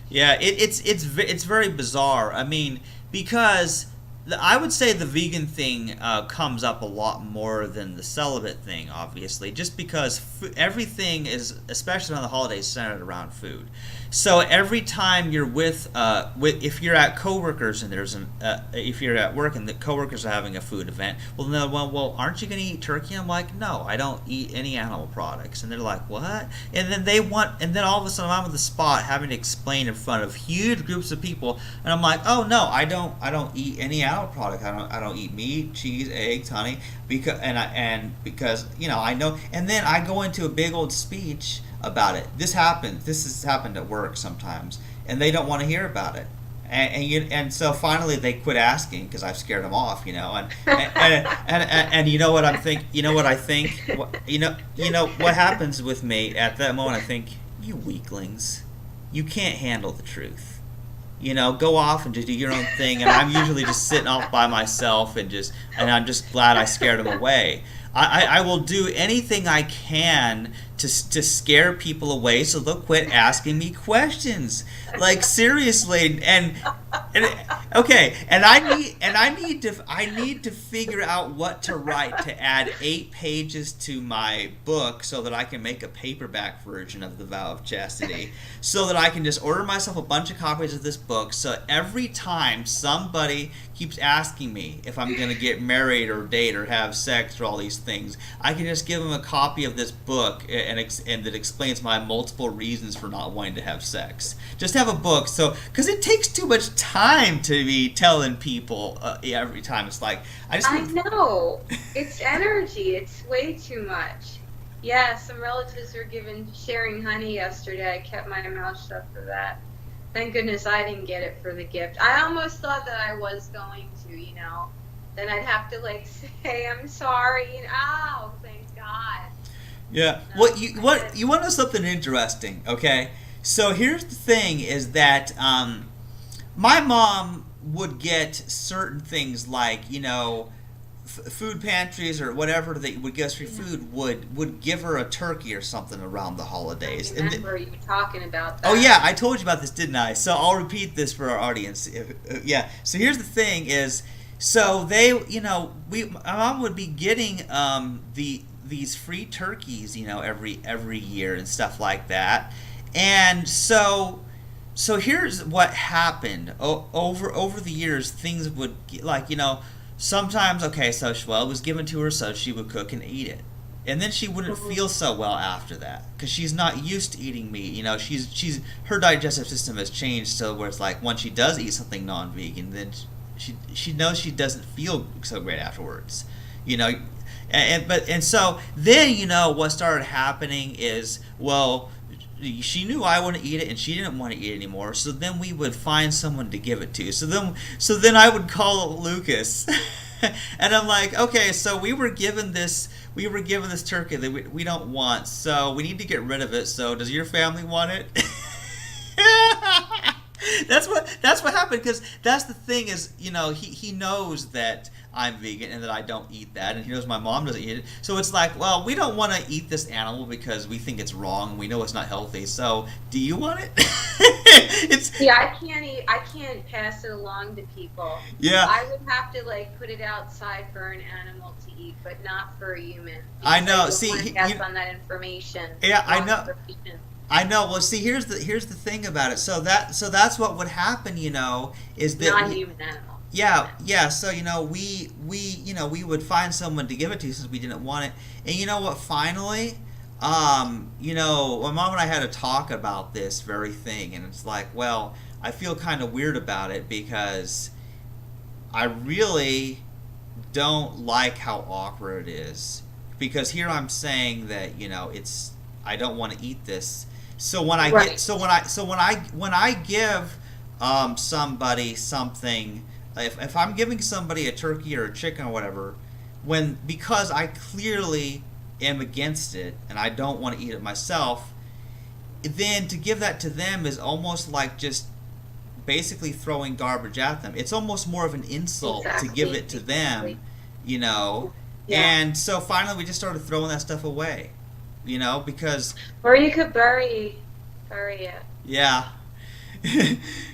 S1: Yeah, it's very bizarre. I mean, because I would say the vegan thing comes up a lot more than the celibate thing, obviously, just because everything is, especially on the holidays, centered around food. So every time you're with if you're at coworkers and if you're at work and the coworkers are having a food event, well, aren't you going to eat turkey? I'm like, no, I don't eat any animal products. And they're like, what? And then all of a sudden I'm on the spot having to explain in front of huge groups of people, and I'm like, oh no, I don't eat any animal product. I don't eat meat, cheese, eggs, honey, because I know. And then I go into a big old speech about it. This has happened at work sometimes, and they don't want to hear about it. And so finally they quit asking because I've scared them off, and you know what I think. What happens with me at that moment? I think, you weaklings, you can't handle the truth. Go off and just do your own thing. And I'm usually just sitting off by myself, and I'm just glad I scared them away. I will do anything I can to scare people away so they'll quit asking me questions. Like, seriously, and okay, and I need to figure out what to write to add 8 pages to my book so that I can make a paperback version of The Vow of Chastity, so that I can just order myself a bunch of copies of this book, so every time somebody keeps asking me if I'm going to get married or date or have sex or all these things, I can just give them a copy of this book and that explains my multiple reasons for not wanting to have sex. Just have a book, because it takes too much time to be telling people every time. It's like,
S2: I know. It's energy. It's way too much. Yeah, some relatives were sharing honey yesterday. I kept my mouth shut for that. Thank goodness I didn't get it for the gift. I almost thought that I was going to, Then I'd have to say I'm sorry. Oh, thank God.
S1: Yeah.
S2: No,
S1: You want to know something interesting? Okay. So here's the thing: is that my mom would get certain things like food pantries or whatever that would give us free food would give her a turkey or something around the holidays.
S2: I remember you talking about that.
S1: Oh yeah, I told you about this, didn't I? So I'll repeat this for our audience. Yeah. So here's the thing: is so they, my mom would be getting the these free turkeys, every year and stuff like that. And so here's what happened. Over the years, things would sometimes, okay, so it was given to her, so she would cook and eat it. And then she wouldn't feel so well after that because she's not used to eating meat. She's her digestive system has changed so where it's like once she does eat something non-vegan, then she knows she doesn't feel so great afterwards. And so then what started happening is, well, she knew I wouldn't eat it and she didn't want to eat it anymore, so then we would find someone to give it to. So then I would call Lucas and I'm like, okay, so we were given this turkey that we don't want, so we need to get rid of it, so does your family want it? That's what happened, because that's the thing is, he knows that I'm vegan and that I don't eat that, and he knows my mom doesn't eat it. So it's like, well, we don't want to eat this animal because we think it's wrong and we know it's not healthy. So do you want it?
S2: I can't pass it along to people.
S1: Yeah.
S2: I would have to put it outside for an animal to eat, but not for a human.
S1: I know.
S2: I
S1: See,
S2: want to pass on that information.
S1: Yeah, I know. I know. Well, see, here's the thing about it. So that's what would happen, is that
S2: non-human animal.
S1: Yeah. So we would find someone to give it to since we didn't want it. And you know what? Finally, my mom and I had a talk about this very thing, and it's like, well, I feel kind of weird about it because I really don't like how awkward it is. Because here I'm saying that I don't want to eat this. So when I when I give somebody something, if I'm giving somebody a turkey or a chicken or whatever, because I clearly am against it and I don't want to eat it myself, then to give that to them is almost like just basically throwing garbage at them. It's almost more of an insult to give it to them, Yeah. And so finally we just started throwing that stuff away. Because...
S2: Or you could bury it.
S1: Yeah.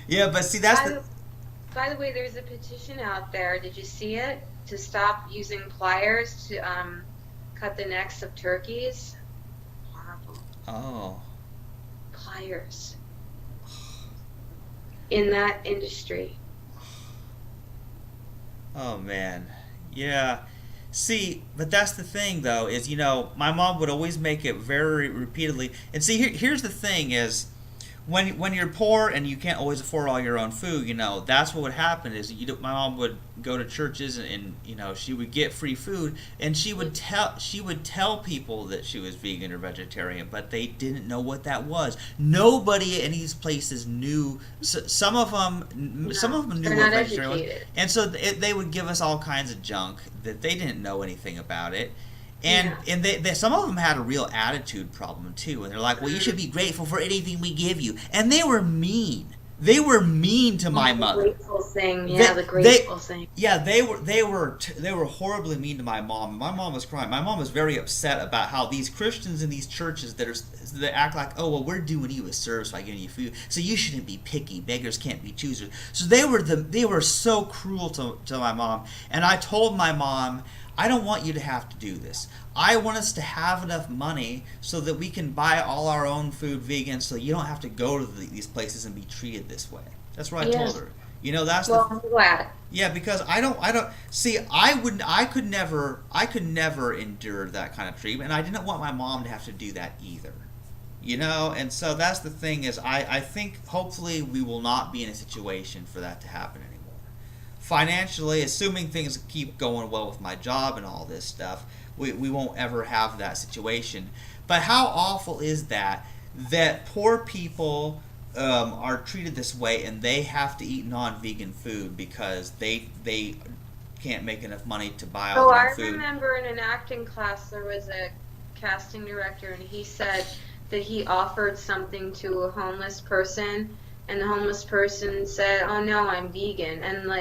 S1: Yeah, but see,
S2: By the way, there's a petition out there. Did you see it? To stop using pliers to cut the necks of turkeys. Horrible.
S1: Oh.
S2: Pliers. In that industry.
S1: Oh, man. Yeah. See, but that's the thing, though, is, my mom would always make it very repeatedly. And see, here's the thing is, when you're poor and you can't always afford all your own food, that's what would happen is my mom would go to churches and she would get free food, and she would tell people that she was vegan or vegetarian, but they didn't know what that was. Nobody in these places knew. Some of them knew what vegetarian was, and so they would give us all kinds of junk that they didn't know anything about it. And they some of them had a real attitude problem too, and they're like, well, you should be grateful for anything we give you, and they were mean. They were mean to my mother.
S2: The grateful thing, the grateful thing.
S1: Yeah, they were horribly mean to my mom. My mom was crying. My mom was very upset about how these Christians in these churches that act like, oh, well, we're doing you a service by giving you food, so you shouldn't be picky. Beggars can't be choosers. So they were so cruel to my mom. And I told my mom, I don't want you to have to do this. I want us to have enough money so that we can buy all our own food vegan, so you don't have to go to these places and be treated this way. That's what I told her.
S2: I'm glad.
S1: Yeah, because I don't see. I could never endure that kind of treatment, and I didn't want my mom to have to do that either. And so that's the thing is, I think hopefully we will not be in a situation for that to happen anymore. Financially, assuming things keep going well with my job and all this stuff, we won't ever have that situation. But how awful is that poor people are treated this way and they have to eat non-vegan food because they can't make enough money to buy all their food.
S2: I remember in an acting class there was a casting director, and he said that he offered something to a homeless person, and the homeless person said, oh no, I'm vegan. And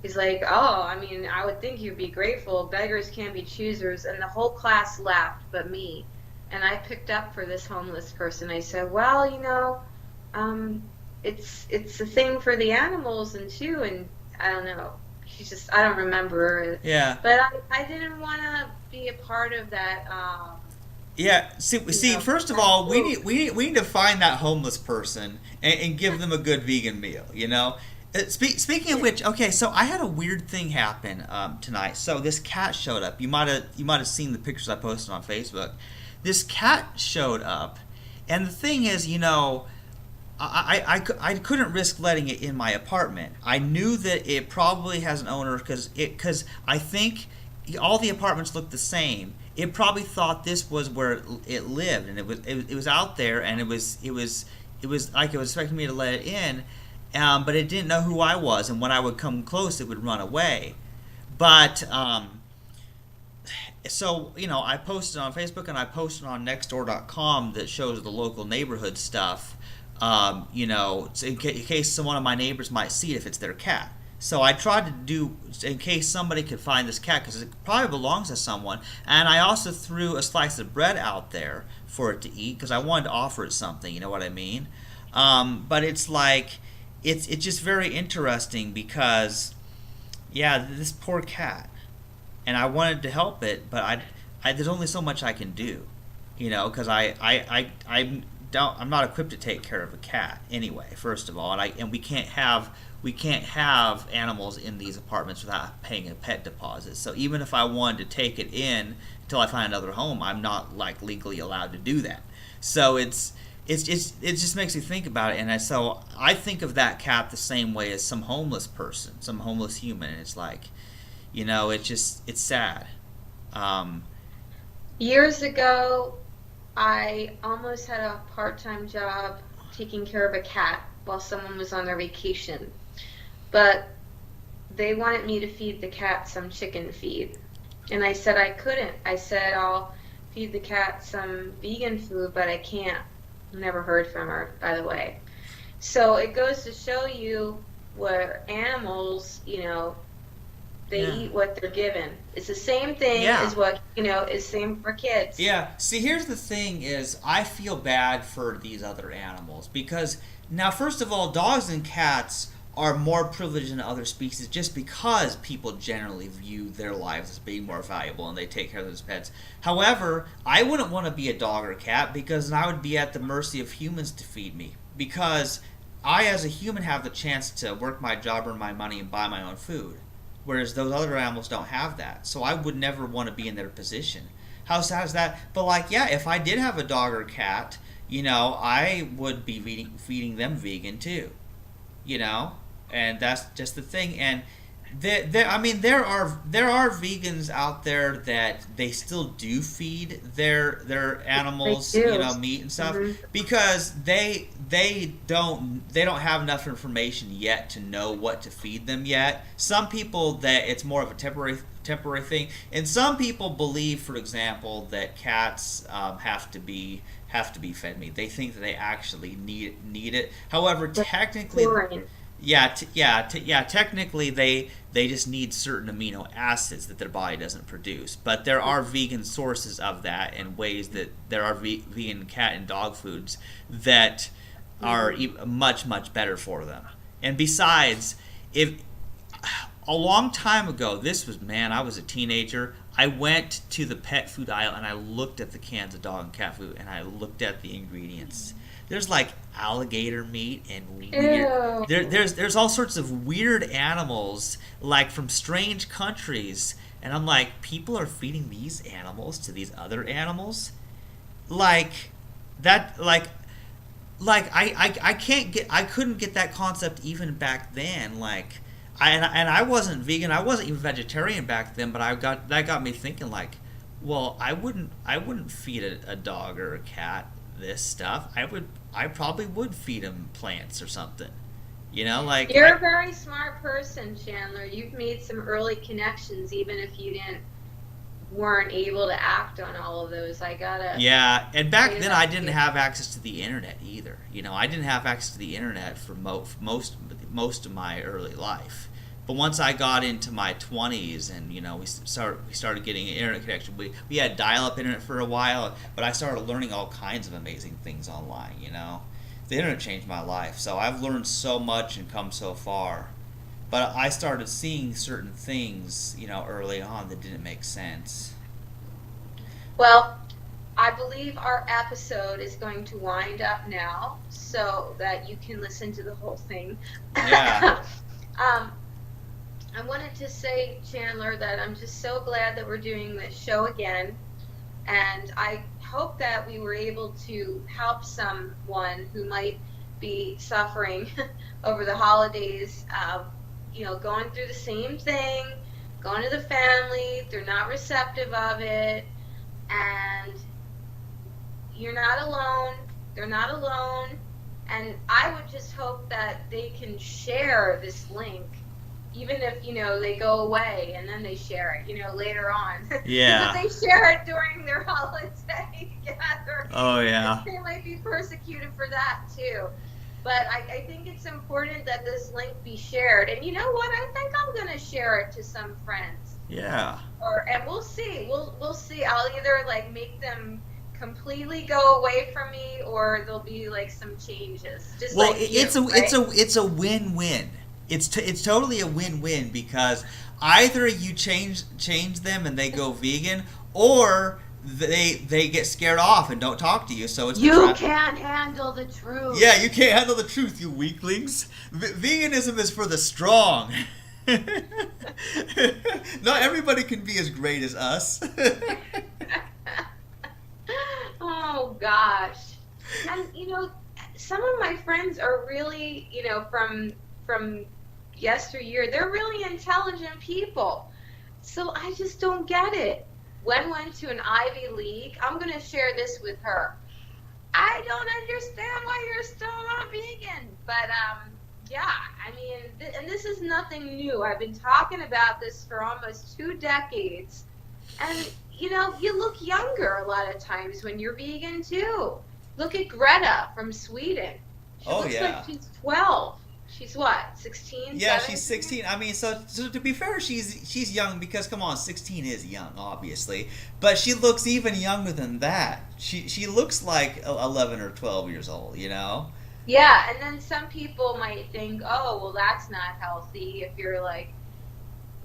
S2: he's like, oh, I mean, I would think you'd be grateful. Beggars can't be choosers. And the whole class laughed but me. And I picked up for this homeless person. I said, well, it's a thing for the animals and too. And I don't know. I don't remember.
S1: Yeah.
S2: But I didn't want to be a part of that.
S1: Yeah.
S2: You
S1: See.
S2: know,
S1: First of
S2: that
S1: all,
S2: group.
S1: we need to find that homeless person and give them a good vegan meal. You know. Speaking of
S2: Yeah.
S1: which, okay, so I had a weird thing happen tonight. So this cat showed up. You might have seen the pictures I posted on Facebook. This cat showed up, and the thing is, you know, I couldn't risk letting it in my apartment. I knew that it probably has an owner because I think all the apartments look the same. It probably thought this was where it lived, and it was out there, and it was like it was expecting me to let it in, but it didn't know who I was, and when I would come close, it would run away. But so you know, I posted on Facebook and I posted on Nextdoor.com that shows the local neighborhood stuff. You know, in case one of my neighbors might see it if it's their cat. So I tried to do in case somebody could find this cat because it probably belongs to someone. And I also threw a slice of bread out there for it to eat because I wanted to offer it something. You know what I mean? But it's like it's just very interesting because yeah, this poor cat, and I wanted to help it, but there's only so much I can do, you know, because I'm not equipped to take care of a cat anyway. First of all, and we can't have animals in these apartments without paying a pet deposit. So even if I wanted to take it in until I find another home, I'm not like legally allowed to do that. So it just makes me think about it, and so I think of that cat the same way as some homeless person, some homeless human, and it's like, you know, it's sad. Um,
S2: Years ago, I almost had a part-time job taking care of a cat while someone was on their vacation. But they wanted me to feed the cat some chicken feed. And I said I couldn't. I said I'll feed the cat some vegan food, but I can't. Never heard from her, by the way. So it goes to show you where animals, you know, they
S1: yeah.
S2: eat what they're given. It's the same thing
S1: Yeah.
S2: as what, you know, is same for kids.
S1: Yeah. See, here's the thing: is I feel bad for these other animals because now, first of all, dogs and cats are more privileged than other species just because people generally view their lives as being more valuable and they take care of those pets. However, I wouldn't want to be a dog or a cat because I would be at the mercy of humans to feed me. Because I, as a human, have the chance to work my job, earn my money, and buy my own food. Whereas those other animals don't have that. So I would never want to be in their position. How sad is that? But like, yeah, if I did have a dog or cat, you know, I would be feeding them vegan too. You know, and that's just the thing. And I mean, there are vegans out there that they still do feed their
S2: They
S1: animals, you
S2: do.
S1: know, meat and stuff
S2: Hmm.
S1: because they don't have enough information yet to know what to feed them yet. Some people that it's more of a temporary thing, and some people believe, for example, that cats have to be fed meat. They think that they actually need it. However,
S2: But
S1: technically,
S2: chlorine.
S1: technically they just need certain amino acids that their body doesn't produce. But there are vegan sources of that and ways that there are vegan cat and dog foods that are much better for them. And besides, if a long time ago, this was, man, I was a teenager. I went to the pet food aisle and I looked at the cans of dog and cat food and I looked at the ingredients. There's like alligator meat and weird.
S2: Ew.
S1: There's all sorts of weird animals like from strange countries, and I'm like, people are feeding these animals to these other animals, like that, I couldn't get that concept even back then. Like, I wasn't vegan, I wasn't even vegetarian back then, but that got me thinking like, well, I wouldn't feed a dog or a cat this stuff. I probably would feed them plants or something. You know, like
S2: You're a very smart person, Chandler. You've made some early connections, even if you weren't able to act on all of those. I gotta
S1: yeah, and back
S2: say
S1: then
S2: that
S1: I
S2: to
S1: didn't
S2: you.
S1: have access to the internet either. You know, I didn't have access to the internet for most of my early life. But once I got into my 20s and you know we started getting an internet connection. We had dial-up internet for a while, but I started learning all kinds of amazing things online, you know. The internet changed my life. So I've learned so much and come so far. But I started seeing certain things, you know, early on that didn't make sense.
S2: Well, I believe our episode is going to wind up now so that you can listen to the whole thing.
S1: Yeah.
S2: I wanted to say, Chandler, that I'm just so glad that we're doing this show again. And I hope that we were able to help someone who might be suffering over the holidays, going through the same thing, going to the family, they're not receptive of it, and you're not alone, they're not alone, and I would just hope that they can share this link, even if, they go away and then they share it, later on.
S1: Yeah.
S2: If they share it during their holiday gathering,
S1: Oh, yeah.
S2: they might be persecuted for that, too. But I think it's important that this link be shared. And you know what? I think I'm going to share it to some friends.
S1: Yeah.
S2: And we'll see. We'll see. I'll either, make them completely go away from me, or there'll be, some changes. Just
S1: well,
S2: right?
S1: it's a win-win. It's totally a win-win, because either you change them and they go vegan, or they get scared off and don't talk to you. So it's
S2: you can't handle the truth.
S1: Yeah, you can't handle the truth, you weaklings. Veganism is for the strong. Not everybody can be as great as us.
S2: Oh gosh. And some of my friends are really, from yesteryear, they're really intelligent people. So I just don't get it. Gwen went to an Ivy League. I'm going to share this with her. I don't understand why you're still not vegan. But, yeah, I mean, and this is nothing new. I've been talking about this for almost 2 decades. And, you look younger a lot of times when you're vegan, too. Look at Greta from Sweden. She looks like she's 12. She's what, 16?
S1: Yeah,
S2: 17?
S1: she's 16. I mean, so to be fair, she's young, because, come on, 16 is young, obviously. But she looks even younger than that. She looks like 11 or 12 years old,
S2: Yeah, and then some people might think, oh, well, that's not healthy if you're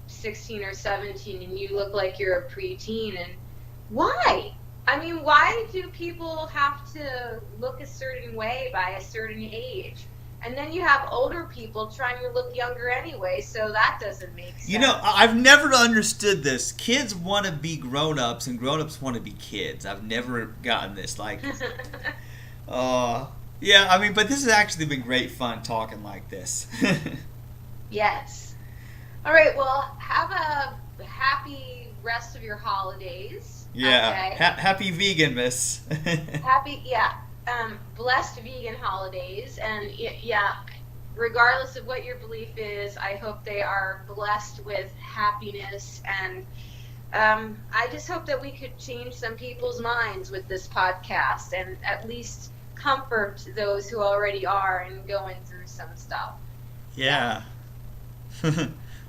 S2: 16 or 17 and you look like you're a preteen. And why? I mean, why do people have to look a certain way by a certain age? And then you have older people trying to look younger anyway, so that doesn't make sense.
S1: I've never understood this. Kids want to be grown-ups, and grown-ups want to be kids. I've never gotten this. Yeah, I mean, but this has actually been great fun talking like this.
S2: Yes. All right, well, have a happy rest of your holidays.
S1: Yeah,
S2: okay?
S1: Happy vegan, miss.
S2: Blessed vegan holidays, and regardless of what your belief is, I hope they are blessed with happiness, and I just hope that we could change some people's minds with this podcast, and at least comfort those who already are and going through some stuff.
S1: Yeah.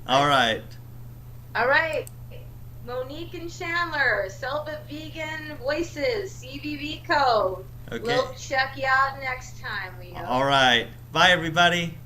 S1: All right.
S2: Monique and Chandler, Celibate Vegan Voices, CVV code.
S1: Okay.
S2: We'll check you out next time, Leo.
S1: All right. Bye, everybody.